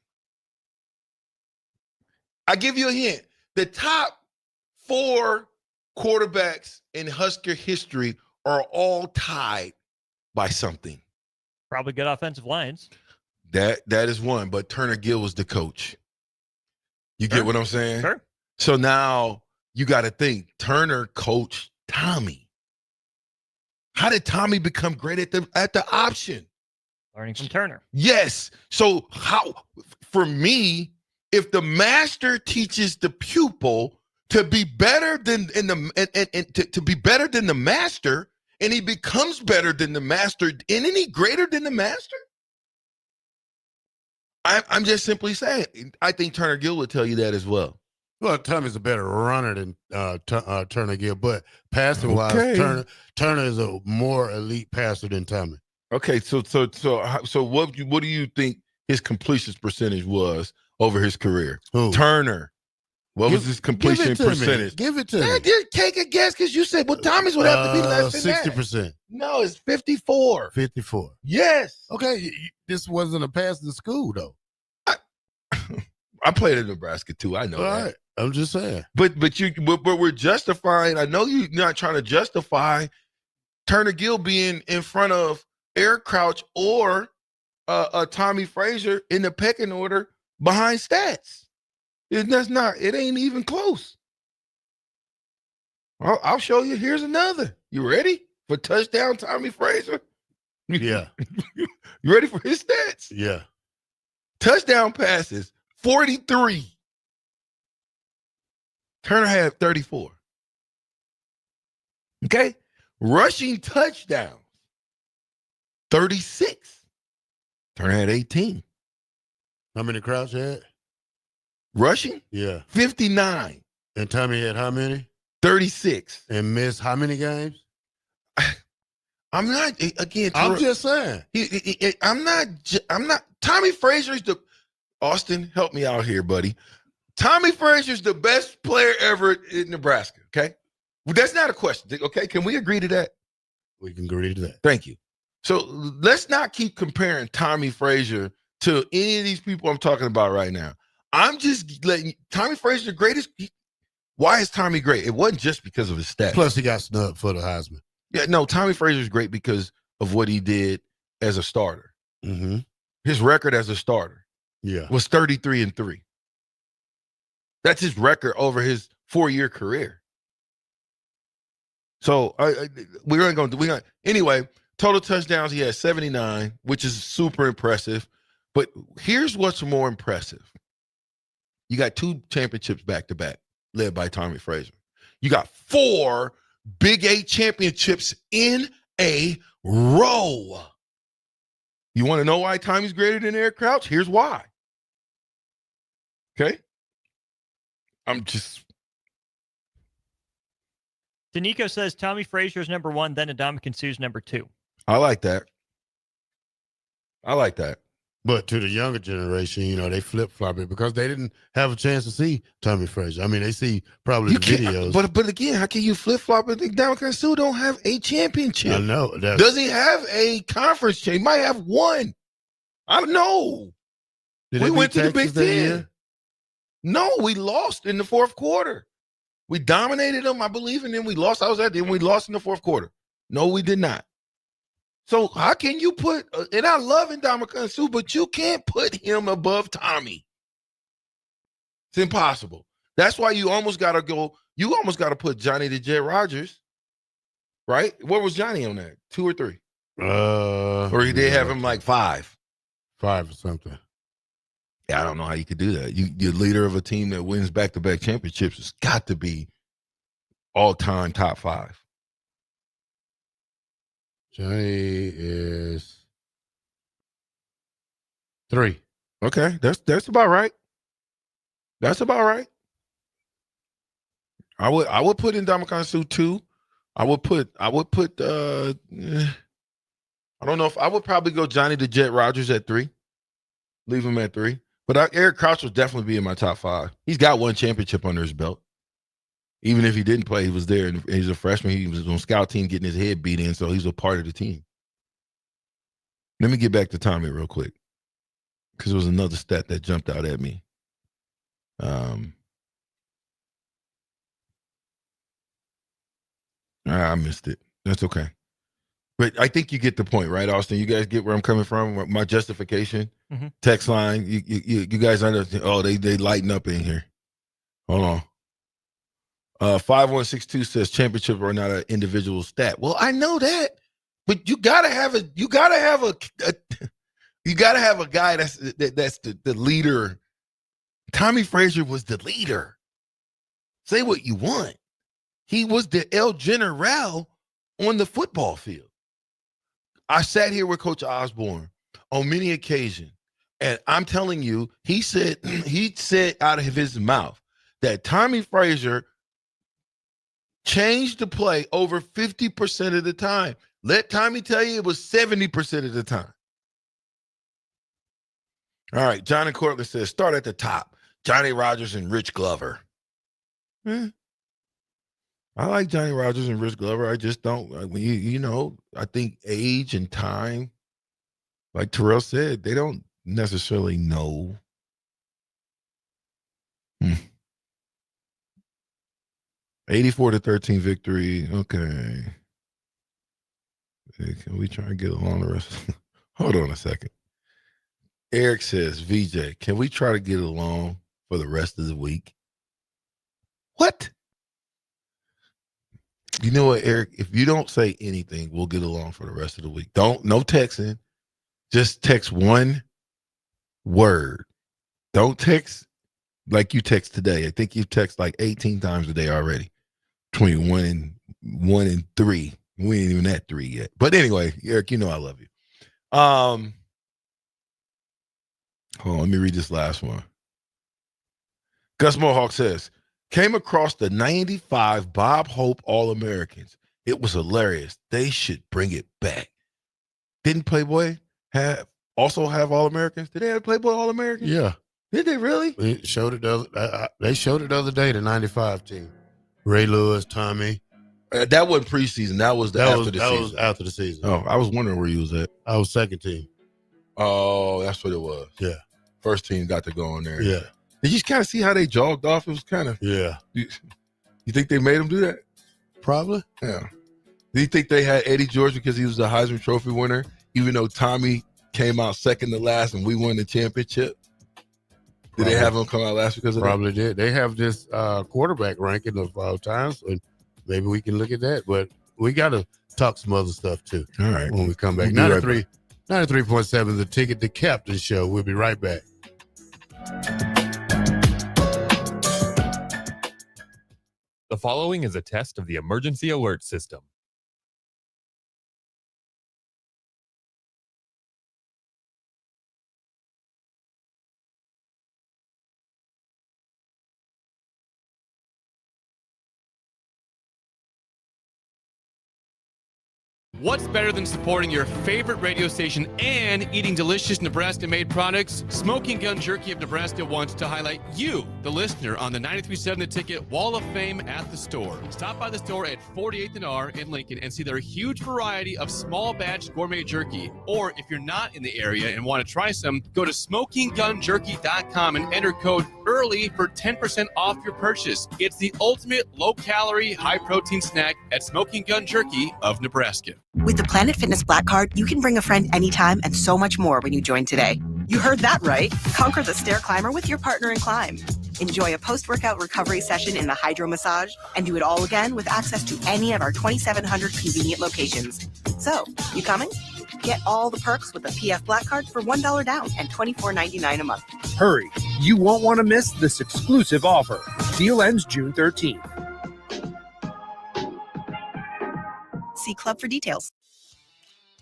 I'll give you a hint. The top 4 quarterbacks in Husker history are all tied by something. Probably good offensive lines. That is one, but Turner Gill was the coach. You get what I'm saying? Sure. So now you got to think, Turner coached Tommy. How did Tommy become great at the option? Learning from Turner. Yes. So for me, if the master teaches the pupil to be better than to be better than the master, and he becomes better than the master, isn't he greater than the master? I'm just simply saying, I think Turner Gill would tell you that as well. Well, Tommy's a better runner than Turner Gill, but passing wise, Turner is a more elite passer than Tommy. Okay, so what do you think his completion percentage was over his career? Who? Turner. What was his completion percentage? Give it to me. Just take a guess, because you said, well, Tommy's would have to be less than 60%. that. No, it's 54. 54. Yes. Okay, this wasn't a pass in school, though. I played in Nebraska, too. I know that. Right. I'm just saying. But we're justifying. I know you're not trying to justify Turner Gill being in front of Eric Crouch or Tommy Frazier in the pecking order behind stats. It ain't even close. I'll show you. Here's another. You ready for touchdown, Tommy Frazier? Yeah. You ready for his stats? Yeah. Touchdown passes, 43. Turner had 34. Okay? Rushing touchdowns, 36. Turner had 18. How many Crouch had? Rushing? Yeah. 59. And Tommy had how many? 36. And missed how many games? I'm not, again. I'm just saying. I'm not. Tommy Frazier's Austin, help me out here, buddy. Tommy Frazier's the best player ever in Nebraska, okay? Well, that's not a question, okay? Can we agree to that? We can agree to that. Thank you. So let's not keep comparing Tommy Frazier to any of these people I'm talking about right now. I'm just letting Tommy Frazier the greatest. Why is Tommy great? It wasn't just because of his stats. Plus, he got snubbed for the Heisman. Yeah, no, Tommy Frazier is great because of what he did as a starter. Mm-hmm. His record as a starter was 33-3. That's his record over his 4-year career. So anyway, total touchdowns, he had 79, which is super impressive. But here's what's more impressive. You got 2 championships back-to-back led by Tommy Frazier. You got 4 Big 8 championships in a row. You want to know why Tommy's greater than Eric Crouch? Here's why. Okay? Danico says Tommy Frazier's number 1, then Ndamukong Suh's number 2. I like that. But to the younger generation, they flip-flop it because they didn't have a chance to see Tommy Frazier. I mean, they see probably the videos. But again, how can you flip-flop it? Ndamukong Suh don't have a championship. I know. Does he have a conference championship? He might have one. I don't know. We went to the Big Ten. No, we lost in the fourth quarter. We dominated them, I believe, and then we lost. I was at there, and we lost in the fourth quarter. No, we did not. So how can you put, and I love Ndamukong Suh, but you can't put him above Tommy. It's impossible. That's why you almost got to put Johnny the Jet Rodgers, right? What was Johnny on that? 2 or 3? Or he did have him like 5. 5 or something. Yeah, I don't know how you could do that. You're leader of a team that wins back-to-back championships. It's got to be all-time top 5. Johnny is 3. Okay, that's about right. That's about right. I would put Ndamukong Suh 2. I would put I don't know if I would probably go Johnny the Jet Rodgers at 3. Leave him at 3. But Eric Crouch will definitely be in my top 5. He's got 1 championship under his belt. Even if he didn't play, he was there. And he's a freshman. He was on scout team getting his head beat in, so he's a part of the team. Let me get back to Tommy real quick, because there was another stat that jumped out at me. I missed it. That's okay. But I think you get the point, right, Austin? You guys get where I'm coming from? My justification? Mm-hmm. Text line. You guys understand? Oh, they lighten up in here. Hold on. 5162 says championship are not an individual stat. Well, I know that, but you gotta have a guy that's the leader. Tommy Frazier was the leader. Say what you want. He was the El General on the football field. I sat here with Coach Osborne on many occasions, and I'm telling you, he said out of his mouth that Tommy Frazier changed the play over 50% of the time. Let Tommy tell you it was 70% of the time. All right, John and Cortland says, start at the top. Johnny Rodgers and Rich Glover. I like Johnny Rodgers and Rich Glover. I just don't, I think age and time, like Terrell said, they don't necessarily know. 84-13 victory. Okay. Hey, can we try and get along the rest? Hold on a second. Eric says, VJ, can we try to get along for the rest of the week? What? You know what, Eric? If you don't say anything, we'll get along for the rest of the week. No texting. Just text one word. Don't text like you text today. I think you've texted like 18 times a day already. Between 1 and 3. We ain't even at 3 yet. But anyway, Eric, you know I love you. Hold on, let me read this last one. Gus Mohawk says, came across the 95 Bob Hope All-Americans. It was hilarious. They should bring it back. Didn't Playboy also have All-Americans? Did they have Playboy All-Americans? Yeah. Did they really? They showed it the other day, the 95 team. Ray Lewis, Tommy. That wasn't preseason. That was after the season. That was after the season. Oh, I was wondering where you was at. I was second team. Oh, that's what it was. Yeah. First team got to go in there. Yeah. Did you kind of see how they jogged off? It was kind of. Yeah. You think they made them do that? Probably. Yeah. Do you think they had Eddie George because he was the Heisman Trophy winner, even though Tommy came out second to last and we won the championship? Did they have him come out last because of Probably did. They have this quarterback ranking of all time, so maybe we can look at that. But we got to talk some other stuff, too. All right. When we come back. 93.7, The Ticket, The Captain Show. We'll be right back. The following is a test of the emergency alert system. What's better than supporting your favorite radio station and eating delicious Nebraska-made products? Smoking Gun Jerky of Nebraska wants to highlight you, the listener, on the 93.7 The Ticket Wall of Fame at the store. Stop by the store at 48th and R in Lincoln and see their huge variety of small batch gourmet jerky. Or if you're not in the area and want to try some, go to SmokingGunJerky.com and enter code early for 10% off your purchase. It's the ultimate low-calorie, high-protein snack at Smoking Gun Jerky of Nebraska. With the Planet Fitness Black Card, you can bring a friend anytime and so much more when you join today. You heard that right. Conquer the stair climber with your partner in climb. Enjoy a post-workout recovery session in the hydro massage and do it all again with access to any of our 2,700 convenient locations. So, you coming? Get all the perks with the PF Black Card for $1 down and $24.99 a month. Hurry, you won't want to miss this exclusive offer. Deal ends June 13th. See Club for details.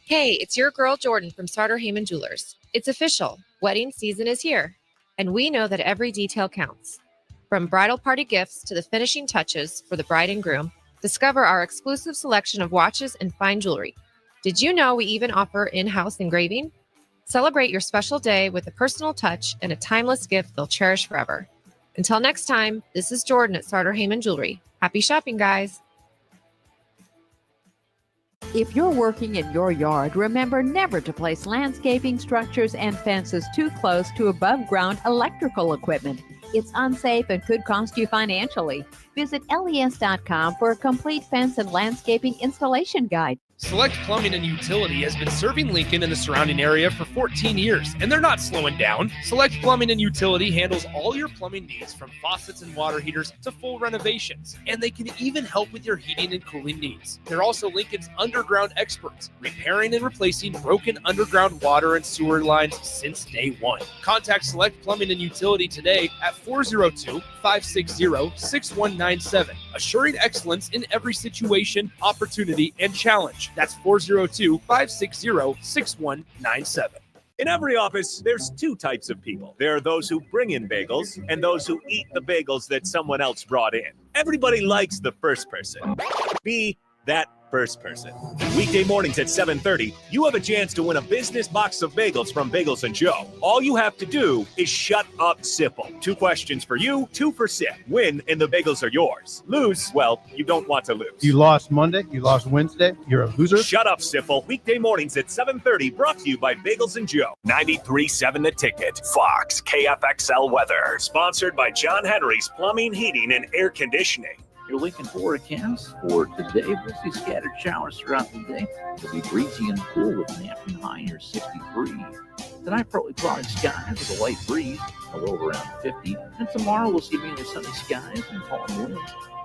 Hey, it's your girl Jordan from Sartor Heyman Jewelers. It's official. Wedding season is here. And we know that every detail counts. From bridal party gifts to the finishing touches for the bride and groom, discover our exclusive selection of watches and fine jewelry. Did you know we even offer in-house engraving? Celebrate your special day with a personal touch and a timeless gift they'll cherish forever. Until next time, this is Jordan at Sartor Heyman Jewelry. Happy shopping, guys. If you're working in your yard, remember never to place landscaping structures and fences too close to above-ground electrical equipment. It's unsafe and could cost you financially. Visit les.com for a complete fence and landscaping installation guide. Select Plumbing and Utility has been serving Lincoln and the surrounding area for 14 years, and they're not slowing down. Select Plumbing and Utility handles all your plumbing needs from faucets and water heaters to full renovations, and they can even help with your heating and cooling needs. They're also Lincoln's underground experts, repairing and replacing broken underground water and sewer lines since day one. Contact Select Plumbing and Utility today at 402-560-6197, assuring excellence in every situation, opportunity, and challenge. That's 402-560-6197. In every office, there's two types of people. There are those who bring in bagels and those who eat the bagels that someone else brought in. Everybody likes the first person. Be that first person. Weekday mornings at 7:30, you have a chance to win a business box of bagels from Bagels & Joe. All you have to do is shut up, Sipple. 2 questions for you, 2 for Sip. Win, and the bagels are yours. Lose, well, you don't want to lose. You lost Monday, you lost Wednesday, you're a loser. Shut up, Sipple. Weekday mornings at 7:30, brought to you by Bagels & Joe. 93.7 The Ticket. Fox KFXL weather. Sponsored by John Henry's Plumbing, Heating, and Air Conditioning. Your Lincoln forecast for today, we'll see scattered showers throughout the day. It'll be breezy and cool with an afternoon high near 63. Tonight, partly cloudy skies with a light breeze, a low around 50. And tomorrow, we'll see mainly sunny skies and calm winds,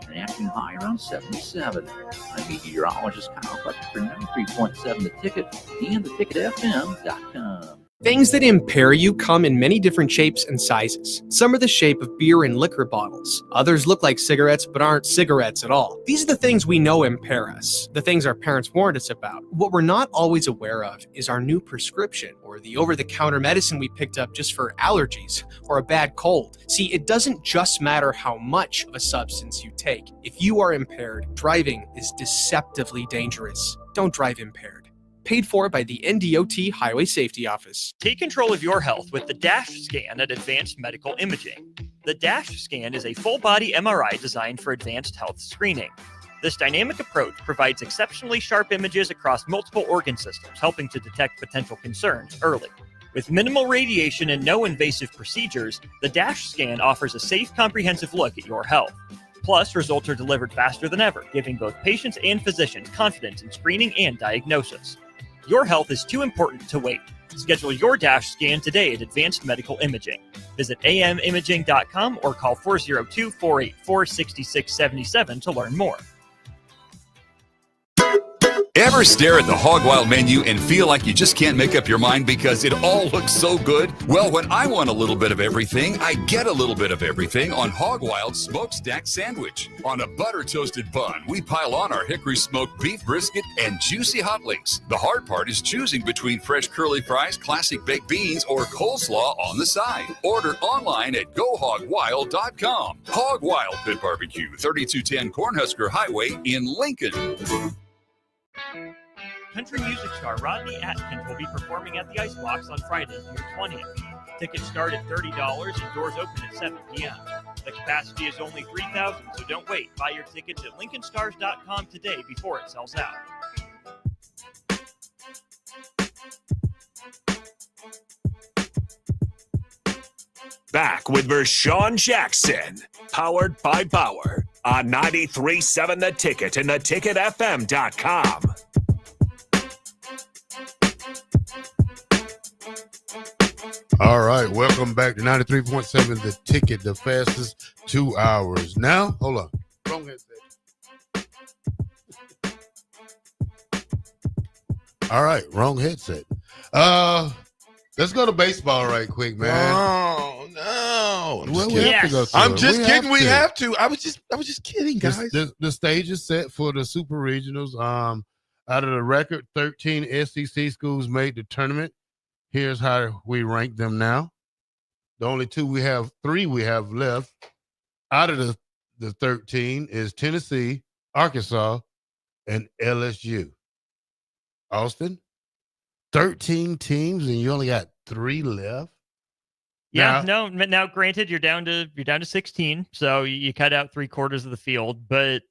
an afternoon high around 77. I'm meteorologist Kyle Butler for 93.7 The Ticket and theticketfm.com. Things that impair you come in many different shapes and sizes. Some are the shape of beer and liquor bottles. Others look like cigarettes but aren't cigarettes at all. These are the things we know impair us, the things our parents warned us about. What we're not always aware of is our new prescription or the over-the-counter medicine we picked up just for allergies or a bad cold. See, it doesn't just matter how much of a substance you take. If you are impaired, driving is deceptively dangerous. Don't drive impaired. Paid for by the NDOT Highway Safety Office. Take control of your health with the DASH scan at Advanced Medical Imaging. The DASH scan is a full-body MRI designed for advanced health screening. This dynamic approach provides exceptionally sharp images across multiple organ systems, helping to detect potential concerns early. With minimal radiation and no invasive procedures, the DASH scan offers a safe, comprehensive look at your health. Plus, results are delivered faster than ever, giving both patients and physicians confidence in screening and diagnosis. Your health is too important to wait. Schedule your DASH scan today at Advanced Medical Imaging. Visit amimaging.com or call 402-484-6677 to learn more. Ever stare at the Hog Wild menu and feel like you just can't make up your mind because it all looks so good? Well, when I want a little bit of everything, I get a little bit of everything on Hog Wild Smokestack Sandwich. On a butter-toasted bun, we pile on our hickory smoked beef brisket and juicy hot links. The hard part is choosing between fresh curly fries, classic baked beans, or coleslaw on the side. Order online at GoHogWild.com. Hog Wild Pit Barbecue, 3210 Cornhusker Highway in Lincoln. Country music star Rodney Atkins will be performing at the Icebox on Friday, June 20th. Tickets start at $30 and doors open at 7 p.m. The capacity is only 3,000, so don't wait. Buy your tickets at LincolnStars.com today before it sells out. Back with Vershawn Jackson, powered by Bauer, on 93.7 The Ticket and theticketfm.com. All right, welcome back to 93.7 The Ticket, the fastest 2 hours. Now, hold on. Wrong headset. All right, wrong headset. Let's go to baseball right quick, man. Oh no! I'm just kidding. We have to. I was just kidding, guys. The stage is set for the Super Regionals. Out of the record 13 SEC schools made the tournament. Here's how we rank them now. The only three we have left out of the 13 is Tennessee, Arkansas, and LSU. Austin, 13 teams, and you only got 3 left. Yeah, now granted, you're down to 16, so you cut out 3/4 of the field. But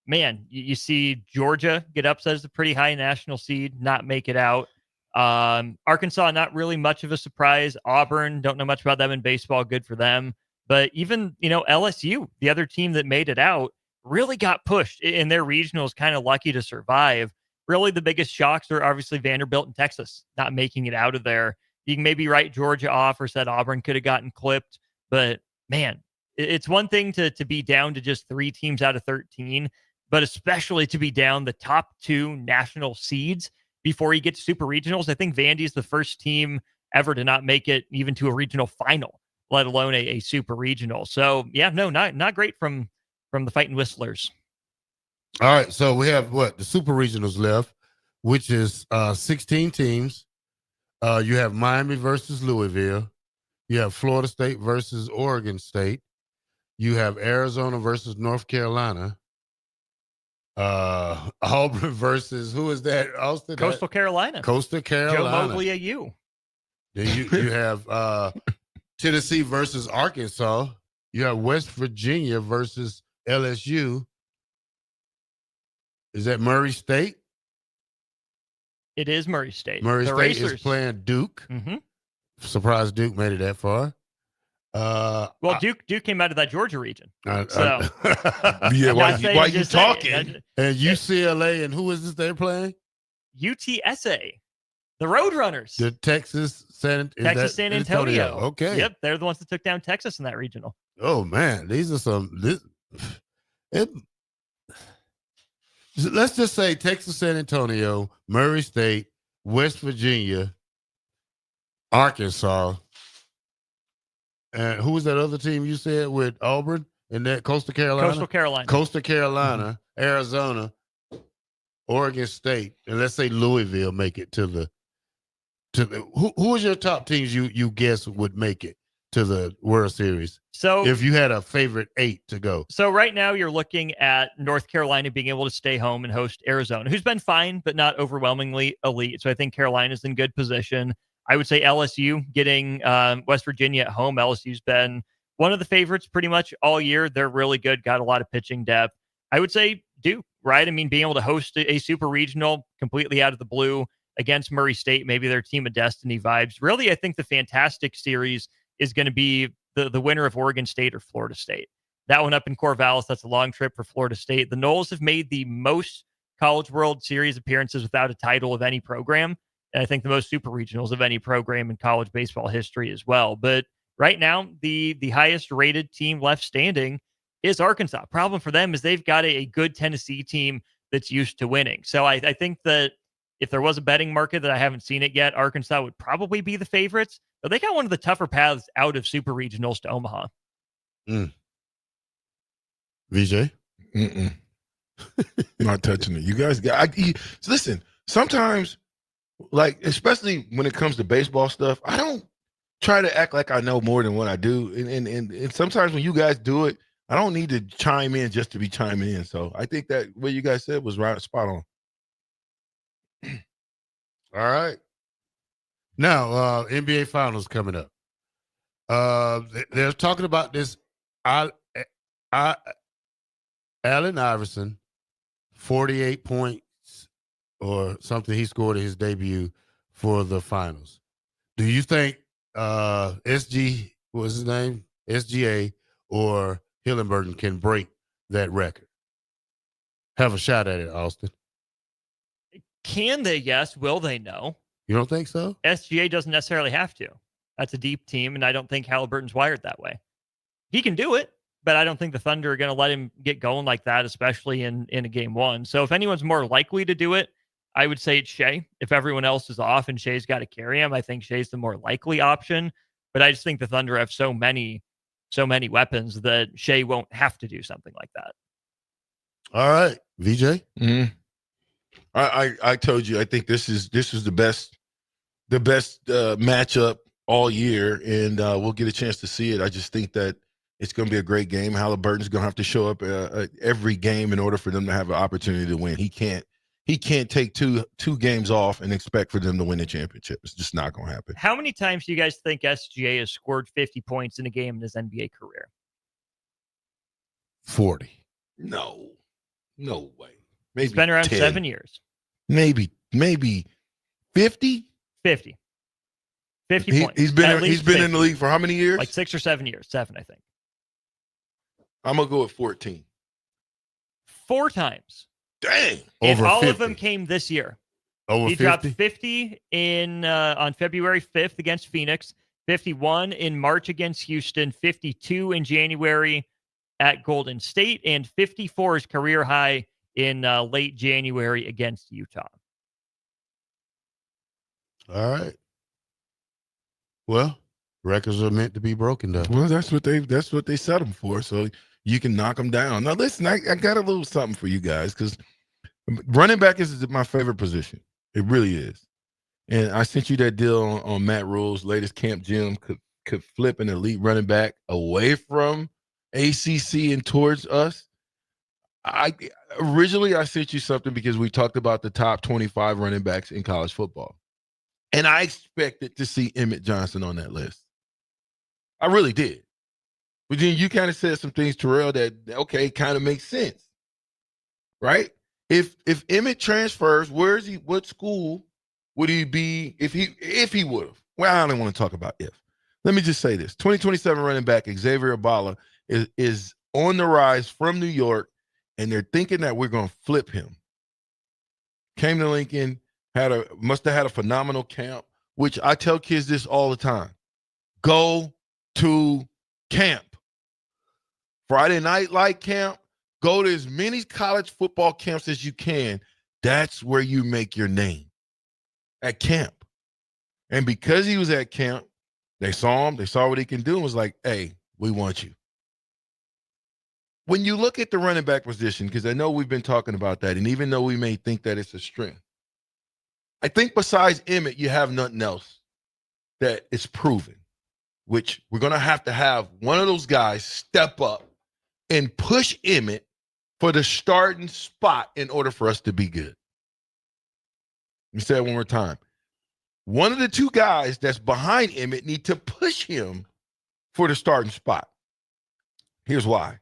man, you see Georgia get upset as a pretty high national seed, not make it out. Arkansas, not really much of a surprise. Auburn, don't know much about them in baseball. Good for them. But even, LSU, the other team that made it out, really got pushed in their regionals, kind of lucky to survive. Really, the biggest shocks are obviously Vanderbilt and Texas not making it out of there. You can maybe write Georgia off or said Auburn could have gotten clipped. But man, it's one thing to be down to just 3 teams out of 13, but especially to be down the top 2 national seeds before you get to super regionals. I think Vandy's the first team ever to not make it even to a regional final, let alone a super regional. So yeah, no, not great from the Fighting Whistlers. All right, so we have the super regionals left, which is 16 teams. You have Miami versus Louisville. You have Florida State versus Oregon State. You have Arizona versus North Carolina. Auburn versus, who is that? Austin? Coastal Carolina. Coastal Carolina. Joe Mobley at you. Then you have Tennessee versus Arkansas. You have West Virginia versus LSU. Is that Murray State? It is Murray State. Murray the State Racers is playing Duke. Mm-hmm. Surprised Duke made it that far. Well, Duke came out of that Georgia region. Yeah, why you talking? And UCLA, and who is this they're playing? UTSA, the Roadrunners. The Texas San Antonio. Okay. Yep, they're the ones that took down Texas in that regional. Oh man, these are some. Let's just say Texas San Antonio, Murray State, West Virginia, Arkansas. And who was that other team you said with Auburn and that Coastal Carolina? Coastal Carolina, Arizona, Oregon State, and let's say Louisville make it to the who is your top teams you guess would make it to the World Series? So if you had a favorite 8 to go. So right now you're looking at North Carolina being able to stay home and host Arizona, who's been fine, but not overwhelmingly elite. So I think Carolina's in good position. I would say LSU getting West Virginia at home. LSU's been one of the favorites pretty much all year. They're really good, got a lot of pitching depth. I would say Duke, right? I mean, being able to host a super regional completely out of the blue against Murray State, maybe their team of destiny vibes. Really, I think the fantastic series is going to be the winner of Oregon State or Florida State. That one up in Corvallis, that's a long trip for Florida State. The Noles have made the most College World Series appearances without a title of any program. And I think the most super regionals of any program in college baseball history as well. But right now, the highest rated team left standing is Arkansas. Problem for them is they've got a good Tennessee team that's used to winning. So I think that if there was a betting market that I haven't seen it yet, Arkansas would probably be the favorites. But they got one of the tougher paths out of super regionals to Omaha. VJ? Not touching it. You guys listen, sometimes, like, especially when it comes to baseball stuff, I don't try to act like I know more than what I do. And sometimes when you guys do it, I don't need to chime in just to be chiming in. So I think that what you guys said was right, spot on. All right. Now, NBA Finals coming up. They're talking about this Allen Iverson, 48 points or something he scored in his debut for the finals. Do you think SGA what was his name? SGA or Hillenburgen can break that record. Have a shot at it, Austin. Can they? Yes. Will they? No. You don't think so? SGA doesn't necessarily have to. That's a deep team, and I don't think Halliburton's wired that way. He can do it, but I don't think the Thunder are going to let him get going like that, especially in a game one. So if anyone's more likely to do it, I would say it's Shea. If everyone else is off and Shea's got to carry him, I think Shea's the more likely option. But I just think the Thunder have so many weapons that Shea won't have to do something like that. All right, VJ. Mm-hmm. I told you I think this is the best matchup all year, and we'll get a chance to see it. I just think that it's going to be a great game. Halliburton's going to have to show up every game in order for them to have an opportunity to win. He can't take two games off and expect for them to win the championship. It's just not going to happen. How many times do you guys think SGA has scored 50 points in a game in his NBA career? 40. No way. Maybe it's been around 10. 7 years. Maybe 50. 50 points. He's been in the league for how many years? Like 6 or 7 years. 7, I think. I'm gonna go with 14. 4 times. Dang. And Over all 50. of them came this year. Over he 50? dropped 50 on February 5th against Phoenix, 51 in March against Houston, 52 in January at Golden State, and 54 is career high in late January against Utah. All right. Well, records are meant to be broken, though. Well, that's what they set them for. So you can knock them down. Now, listen, I got a little something for you guys because running back is my favorite position. It really is. And I sent you that deal on Matt Rule's latest camp gym could flip an elite running back away from ACC and towards us. I sent you something because we talked about the top 25 running backs in college football. And I expected to see Emmett Johnson on that list. I really did. But then you kind of said some things, Terrell, that, okay, kind of makes sense. Right? If Emmett transfers, where is he? What school would he be if he would have? Well, I don't want to talk about if. Let me just say this. 2027 running back Xavier Abala is on the rise from New York, and they're thinking that we're going to flip him. Came to Lincoln, must have had a phenomenal camp, which I tell kids this all the time. Go to camp. Friday night light camp. Go to as many college football camps as you can. That's where you make your name. At camp. And because he was at camp, they saw him, they saw what he can do, and was like, hey, we want you. When you look at the running back position, because I know we've been talking about that, and even though we may think that it's a strength, I think besides Emmett, you have nothing else that is proven, which we're going to have one of those guys step up and push Emmett for the starting spot in order for us to be good. Let me say it one more time. One of the two guys that's behind Emmett need to push him for the starting spot. Here's why.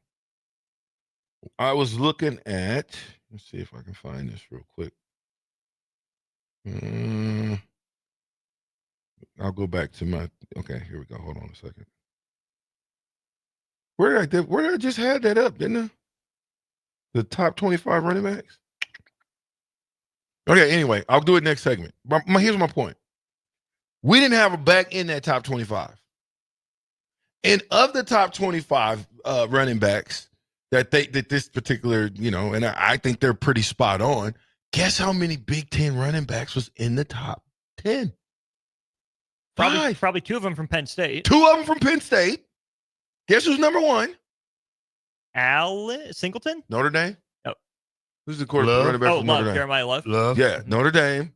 I was looking at, let's see if I can find this real quick. I'll go back to okay, here we go. Hold on a second. Where did I just had that up, didn't I? The top 25 running backs? Okay, anyway, I'll do it next segment. Here's my point. We didn't have a back in that top 25. And of the top 25 running backs that this particular, and I think they're pretty spot on, guess how many Big Ten running backs was in the top 10? Probably 2 of them from Penn State. 2 of them from Penn State. Guess who's number 1? Singleton? Notre Dame? No. Who's the quarterback running back from Notre Dame? Jeremiah Love. Yeah, Notre Dame.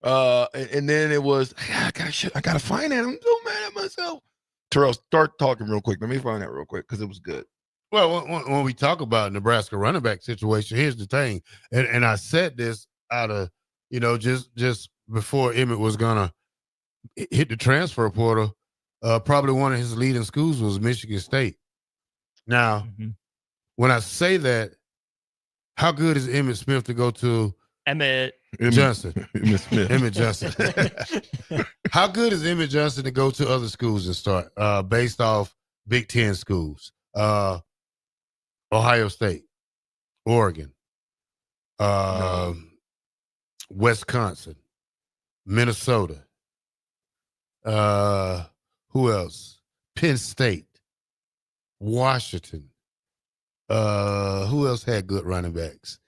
And then it was, I got to find that. I'm so mad at myself. Terrell, start talking real quick. Let me find that real quick because it was good. Well, when we talk about Nebraska running back situation, here's the thing. And I said this out of, just before Emmett was going to hit the transfer portal, probably one of his leading schools was Michigan State. Now, when I say that, how good is Emmitt Smith to go to? Emmett Johnson. Emmett Smith. Emmett Johnson. How good is Emmett Johnson to go to other schools and start based off Big Ten schools? Ohio State, Oregon, Wisconsin, Minnesota. Who else? Penn State, Washington. Who else had good running backs?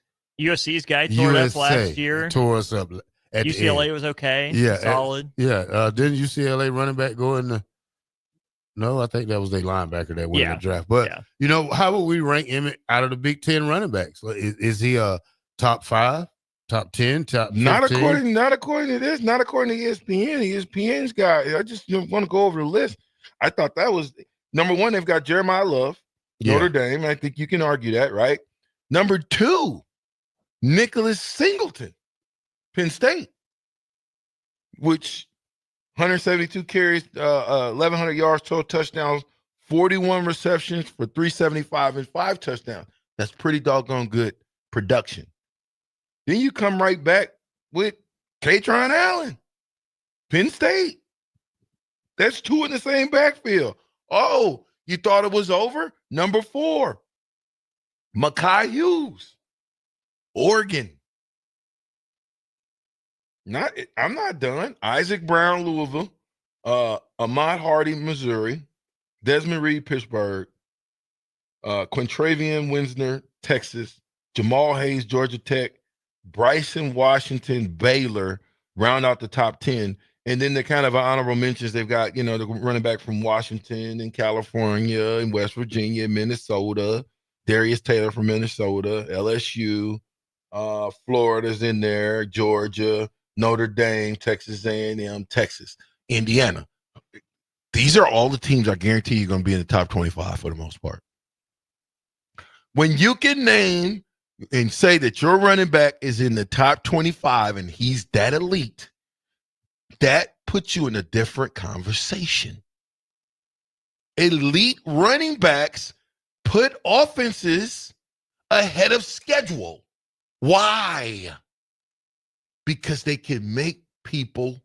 USC's guy tore it up last year. Tore us up. At UCLA was okay. Yeah, solid. Didn't UCLA running back go in the? No, I think that was their linebacker that went in the draft. But how would we rank him out of the Big Ten running backs? Is he a top 5, top 10, top 15? Not according to this. Not according to ESPN. ESPN's guy. I just want to go over the list. I thought that was number 1. They've got Jeremiah Love, Notre Dame. I think you can argue that, right? Number 2, Nicholas Singleton, Penn State, which 172 carries, 1,100 yards, 12 touchdowns, 41 receptions for 375 and 5 touchdowns. That's pretty doggone good production. Then you come right back with Katron Allen, Penn State. That's 2 in the same backfield. Oh, you thought it was over? Number 4, Mekhi Hughes, Oregon. I'm not done. Isaac Brown, Louisville. Ahmad Hardy, Missouri. Desmond Reed, Pittsburgh. Quintravian Winsner, Texas. Jamal Hayes, Georgia Tech. Bryson Washington, Baylor, round out the top 10. And then the kind of honorable mentions, they've got, the running back from Washington and California and West Virginia, Minnesota. Darius Taylor from Minnesota, LSU. Florida's in there, Georgia, Notre Dame, Texas A&M, Texas, Indiana. These are all the teams I guarantee you're going to be in the top 25 for the most part. When you can name and say that your running back is in the top 25 and he's that elite, that puts you in a different conversation. Elite running backs put offenses ahead of schedule. Why? Because they can make people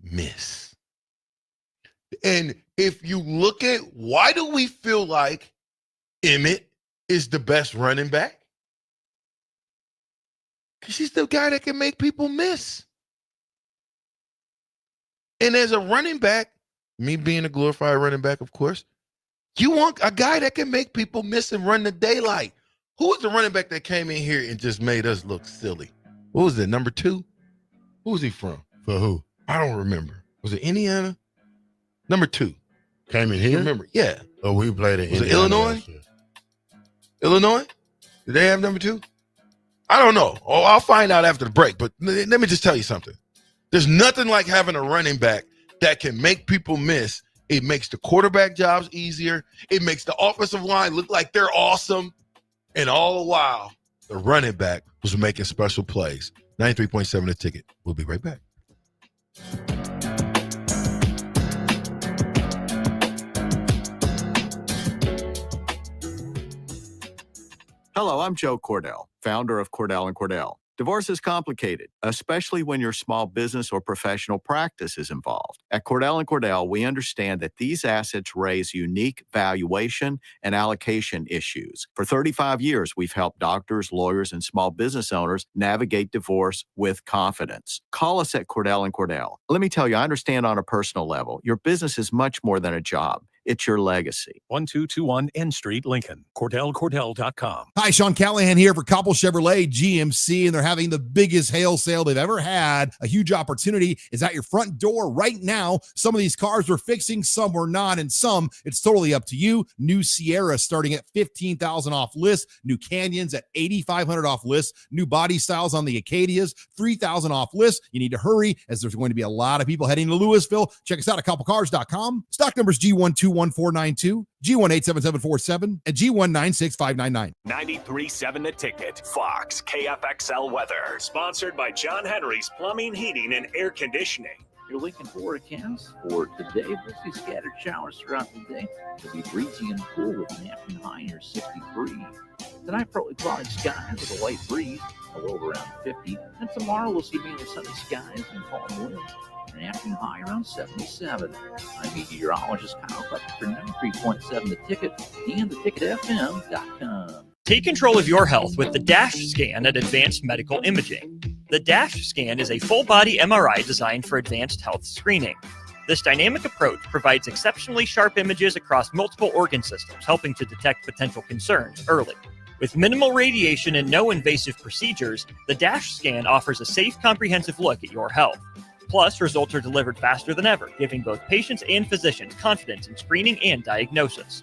miss. And if you look at why do we feel like Emmett is the best running back? Because he's the guy that can make people miss. And as a running back, me being a glorified running back, of course, you want a guy that can make people miss and run the daylight. Who was the running back that came in here and just made us look silly? What was it, number 2? Who was he from? For who? I don't remember. Was it Indiana? Number 2. Came in here? Remember? Yeah. Oh, we played in Was it Indiana Illinois? Illinois? Did they have number 2? I don't know. Oh, I'll find out after the break. But let me just tell you something. There's nothing like having a running back that can make people miss. It makes the quarterback jobs easier. It makes the offensive line look like they're awesome. And all the while, the running back was making special plays. 93.7 The Ticket. We'll be right back. Hello, I'm Joe Cordell, founder of Cordell & Cordell. Divorce is complicated, especially when your small business or professional practice is involved. At Cordell & Cordell, we understand that these assets raise unique valuation and allocation issues. For 35 years, we've helped doctors, lawyers, and small business owners navigate divorce with confidence. Call us at Cordell & Cordell. Let me tell you, I understand on a personal level, your business is much more than a job. It's your legacy. 1221 N Street, Lincoln. CordellCordell.com. Hi, Sean Callahan here for Cobble Chevrolet GMC, and they're having the biggest hail sale they've ever had. A huge opportunity is at your front door right now. Some of these cars we're fixing, some we're not, and some it's totally up to you. New Sierra starting at $15,000 off list. New Canyons at $8,500 off list. New body styles on the Acadias, $3,000 off list. You need to hurry as there's going to be a lot of people heading to Louisville. Check us out at CobbleCars.com. Stock numbers G121492, G187747, and G196599. 93.7 The Ticket. Fox KFXL weather. Sponsored by John Henry's Plumbing, Heating, and Air Conditioning. Your Lincoln forecast for today, we'll see scattered showers throughout the day. It'll be breezy and cool with an afternoon high near 63. Tonight, partly cloudy skies with a light breeze, a low around 50. And tomorrow, we'll see mainly sunny skies and calm winds, an afternoon high around 77. I'm meteorologist Kyle Butler for 93.7 The Ticket and theticketfm.com. Take control of your health with the DASH scan at Advanced Medical Imaging. The DASH scan is a full-body MRI designed for advanced health screening. This dynamic approach provides exceptionally sharp images across multiple organ systems, helping to detect potential concerns early. With minimal radiation and no invasive procedures, the DASH scan offers a safe, comprehensive look at your health. Plus, results are delivered faster than ever, giving both patients and physicians confidence in screening and diagnosis.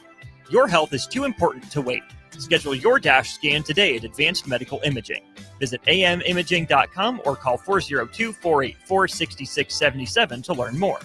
Your health is too important to wait. Schedule your DASH scan today at Advanced Medical Imaging. Visit amimaging.com or call 402-484-6677 to learn more.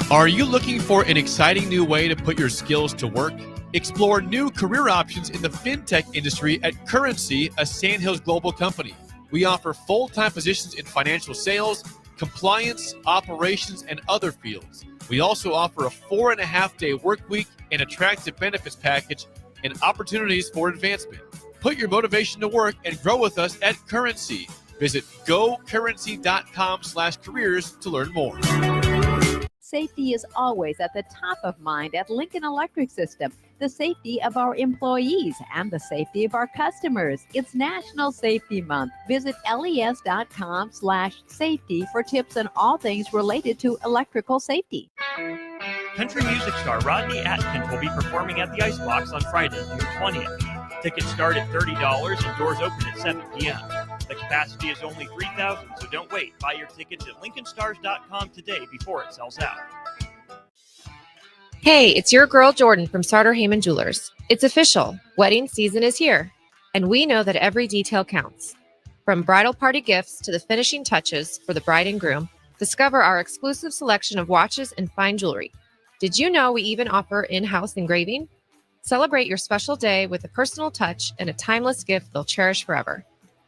Are you looking for an exciting new way to put your skills to work? Explore new career options in the fintech industry at Currency, a Sandhills global company. We offer full-time positions in financial sales, compliance, operations, and other fields. We also offer a 4.5-day work week, an attractive benefits package, and opportunities for advancement. Put your motivation to work and grow with us at Currency. Visit gocurrency.com/careers to learn more. Safety is always at the top of mind at Lincoln Electric System. The safety of our employees and the safety of our customers. It's National Safety Month. Visit les.com/safety for tips on all things related to electrical safety. Country music star Rodney Atkins will be performing at the Icebox on Friday, June 20th. Tickets start at $30 and doors open at 7 p.m. The capacity is only 3,000, so don't wait. Buy your tickets at LincolnStars.com today before it sells out. Hey, it's your girl Jordan from Sartor Heyman Jewelers. It's official. Wedding season is here, and we know that every detail counts. From bridal party gifts to the finishing touches for the bride and groom, discover our exclusive selection of watches and fine jewelry. Did you know we even offer in-house engraving? Celebrate your special day with a personal touch and a timeless gift they'll cherish forever.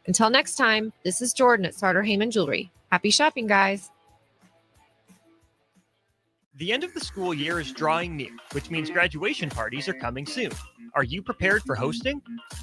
Until next time, this is Jordan at Sartor Heyman Jewelry. Happy shopping, guys. The end of the school year is drawing near, which means graduation parties are coming soon. Are you prepared for hosting?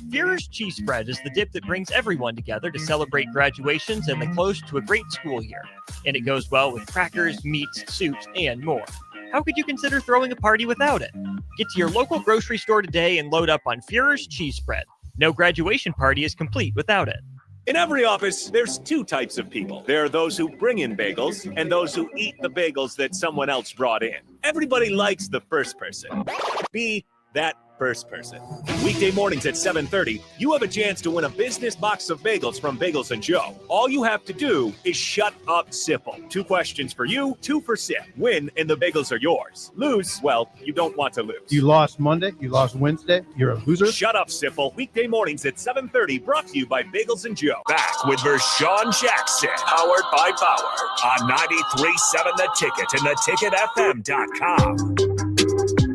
Führer's Cheese Spread is the dip that brings everyone together to celebrate graduations and the close to a great school year. And it goes well with crackers, meats, soups, and more. How could you consider throwing a party without it? Get to your local grocery store today and load up on Führer's Cheese Spread. No graduation party is complete without it. In every office, there's two types of people. There are those who bring in bagels and those who eat the bagels that someone else brought in. Everybody likes the first person. Be that first person. Weekday mornings at 7:30, you have a chance to win a business box of bagels from Bagels & Joe. All you have to do is shut up, Sipple. 2 questions for you, 2 for Sip. Win, and the bagels are yours. Lose, well, you don't want to lose. You lost Monday, you lost Wednesday, you're a loser. Shut up, Sipple. Weekday mornings at 7:30, brought to you by Bagels & Joe. Back with Vershawn Jackson, powered by Bauer, on 93.7 The Ticket and theticketfm.com.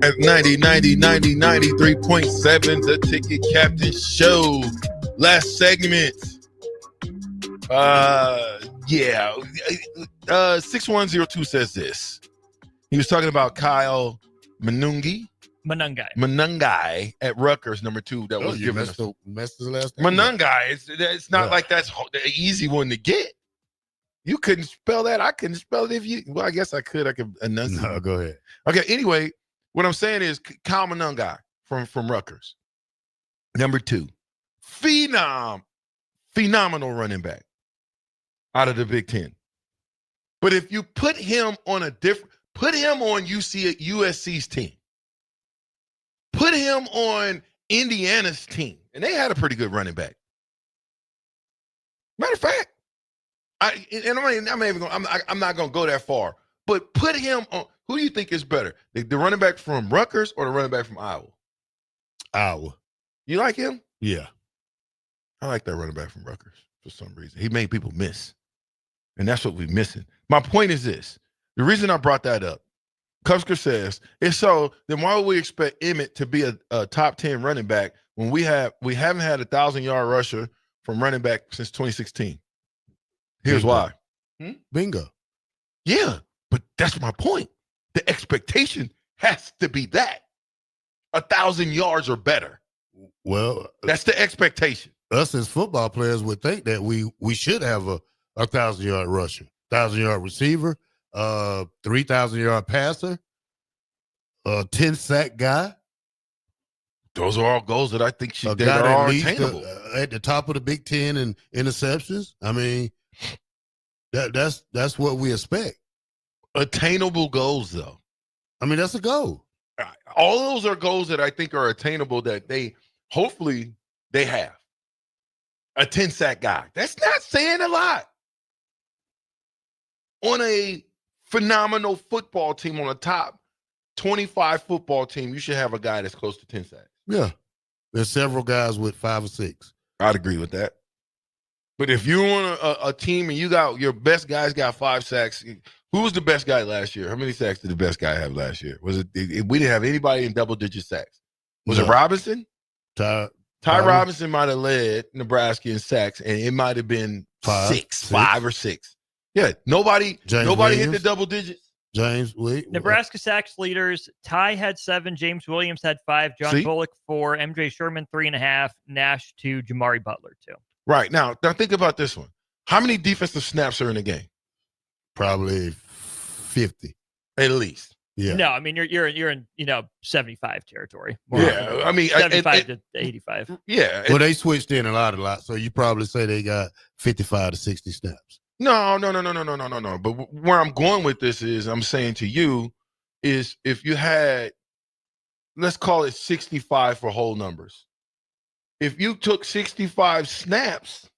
At 93.7, The Ticket Captain Show. Last segment. 6102 says this. He was talking about Kyle Monangai at Rutgers, number 2. That was given us. Messed his last name. Monangai. It's not like that's the easy one to get. You couldn't spell that. I couldn't spell it if you. Well, I guess I could. I could enunciate. No, go ahead. Okay. Anyway. What I'm saying is Kyle Monangai from Rutgers. Number 2, phenomenal running back out of the Big Ten. But if you put him on USC's team, put him on Indiana's team, and they had a pretty good running back. Matter of fact, I'm not going to go that far, but put him on. Who do you think is better, the running back from Rutgers or the running back from Iowa? Iowa. You like him? Yeah. I like that running back from Rutgers for some reason. He made people miss, and that's what we're missing. My point is this. The reason I brought that up, Kusker says, is so then why would we expect Emmett to be a top 10 running back when we haven't had a 1,000-yard rusher from running back since 2016? Here's why. Bingo. Yeah, but that's my point. The expectation has to be that 1,000 yards or better. Well, that's the expectation. Us as football players would think that we should have a 1,000-yard rusher, 1,000-yard receiver, 3,000-yard passer, 10-sack guy. Those are all goals that I think A they guy are that leads attainable. at the top of the Big Ten in interceptions. I mean, that's what we expect. Attainable goals, though. I mean, that's a goal. All those are goals that I think are attainable that they hopefully they have. A 10-sack guy. That's not saying a lot. On a phenomenal football team, on a top 25 football team, you should have a guy that's close to 10 sacks. Yeah. There's several guys with 5 or 6. I'd agree with that. But if you're on a team and you got your best guys got 5 sacks, who was the best guy last year? How many sacks did the best guy have last year? Was it we didn't have anybody in double-digit sacks? Was it Robinson? Ty Robinson might have led Nebraska in sacks, and it might have been 5 or 6. Yeah, nobody hit the double digits. James, Nebraska sacks leaders. Ty had 7. James Williams had 5. John Bullock 4. MJ Sherman 3.5. Nash 2. Jamari Butler 2. Right now think about this one. How many defensive snaps are in the game? Probably 50 at least. Yeah. No, I mean you're in 75 territory. Yeah, I mean 75 to 85. Yeah. Well, they switched in a lot. So you probably say they got 55 to 60 snaps. No. But where I'm going with this is I'm saying to you is if you had, let's call it 65 for whole numbers. If you took 65 snaps,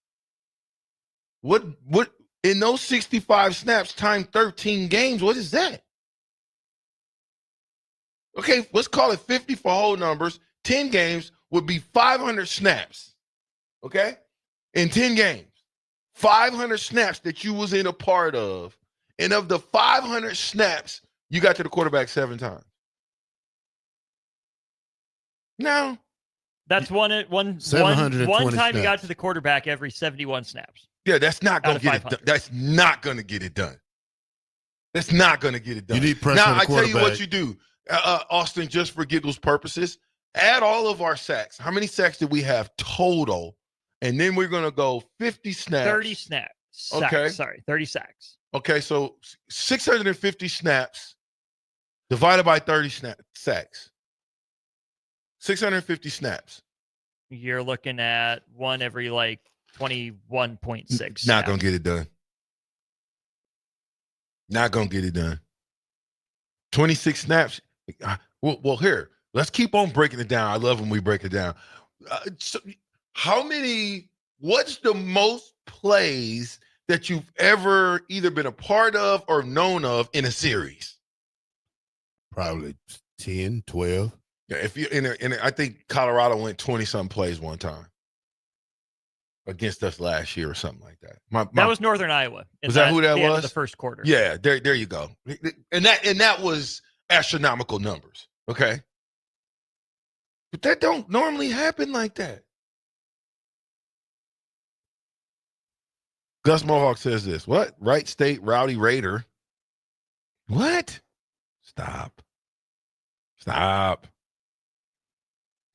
what in those 65 snaps times 13 games, what is that? Okay, let's call it 50 for whole numbers. 10 games would be 500 snaps. Okay? In 10 games. 500 snaps that you was in a part of. And of the 500 snaps, you got to the quarterback 7 times. Now, that's one time you got to the quarterback every 71 snaps. Yeah, that's not going to get it done. That's not going to get it done. That's not going to get it done. You need pressure now, on the I tell you what quarterback. you do, Austin, just for giggles purposes, add all of our sacks. How many sacks did we have total? And then we're going to go 50 snaps. 30 snaps. Okay. Sorry, 30 sacks. Okay, so 650 snaps divided by 30 sacks. 650 snaps. You're looking at one every 21.6. Not going to get it done. Not going to get it done. 26 snaps. Well, here, let's keep on breaking it down. I love when we break it down. What's the most plays that you've ever either been a part of or known of in a series? Probably 10, 12. Yeah, if you I think Colorado went 20-something plays one time against us last year or something like that. That was Northern Iowa. Was that who that was? was? The first quarter. Yeah, there you go. And that was astronomical numbers. Okay, but that don't normally happen like that. Gus Mohawk says this. What? Wright State Rowdy Raider. What? Stop.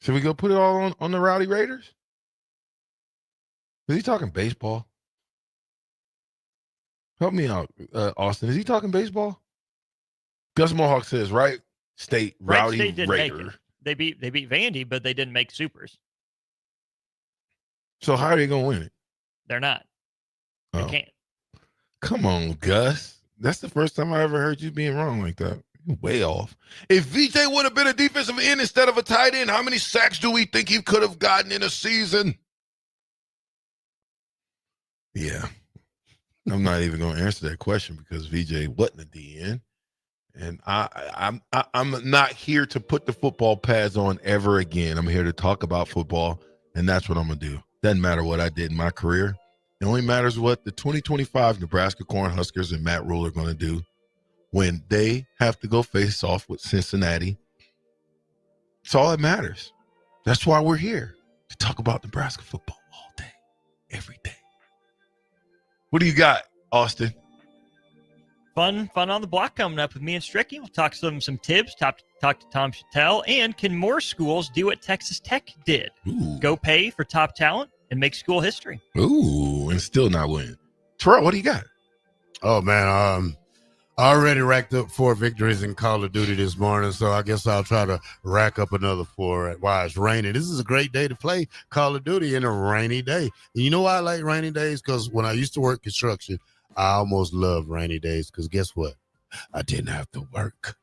Should we go put it all on the Rowdy Raiders? Is he talking baseball? Help me out, Austin. Is he talking baseball? Gus Mohawk says, Wright State Rowdy didn't Raider. make it. They beat Vandy, but they didn't make supers. So how are they going to win it? They're not. They Oh. can't. Come on, Gus. That's the first time I ever heard you being wrong like that. You're way off. If VJ would have been a defensive end instead of a tight end, how many sacks do we think he could have gotten in a season? Yeah. I'm not even going to answer that question because VJ wasn't a DN. And I'm not here to put the football pads on ever again. I'm here to talk about football, and that's what I'm going to do. Doesn't matter what I did in my career. It only matters what the 2025 Nebraska Cornhuskers and Matt Rule are going to do when they have to go face off with Cincinnati. It's all that matters. That's why we're here, to talk about Nebraska football all day, every day. What do you got, Austin? Fun on the block coming up with me and Stricky. We'll talk some Tibbs, talk to Tom Chattel, and can more schools do what Texas Tech did? Ooh. Go pay for top talent and make school history. Ooh, and still not win. Terrell, what do you got? Oh, man. I already racked up 4 victories in Call of Duty this morning, so I guess I'll try to rack up another 4 while it's raining. This is a great day to play Call of Duty in a rainy day. And you know why I like rainy days? Because when I used to work construction, I almost love rainy days because guess what? I didn't have to work.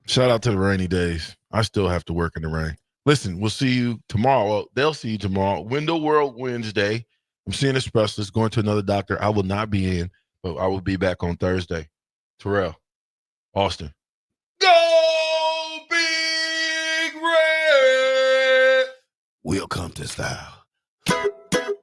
Shout out to the rainy days. I still have to work in the rain. Listen, we'll see you tomorrow. Well, they'll see you tomorrow. Window World Wednesday. I'm seeing a specialist, going to another doctor. I will not be in, but I will be back on Thursday. Terrell, Austin. Go Big Red! We'll come to style.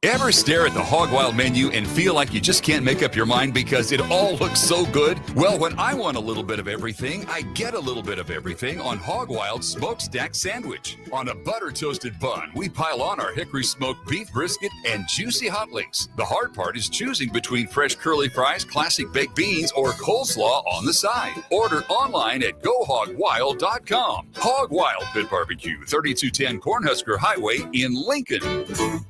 Ever stare at the Hog Wild menu and feel like you just can't make up your mind because it all looks so good? Well, when I want a little bit of everything, I get a little bit of everything on Hog Wild Smokestack Sandwich. On a butter-toasted bun, we pile on our hickory smoked beef brisket and juicy hot links. The hard part is choosing between fresh curly fries, classic baked beans, or coleslaw on the side. Order online at GoHogWild.com. Hog Wild Pit Barbecue, 3210 Cornhusker Highway in Lincoln.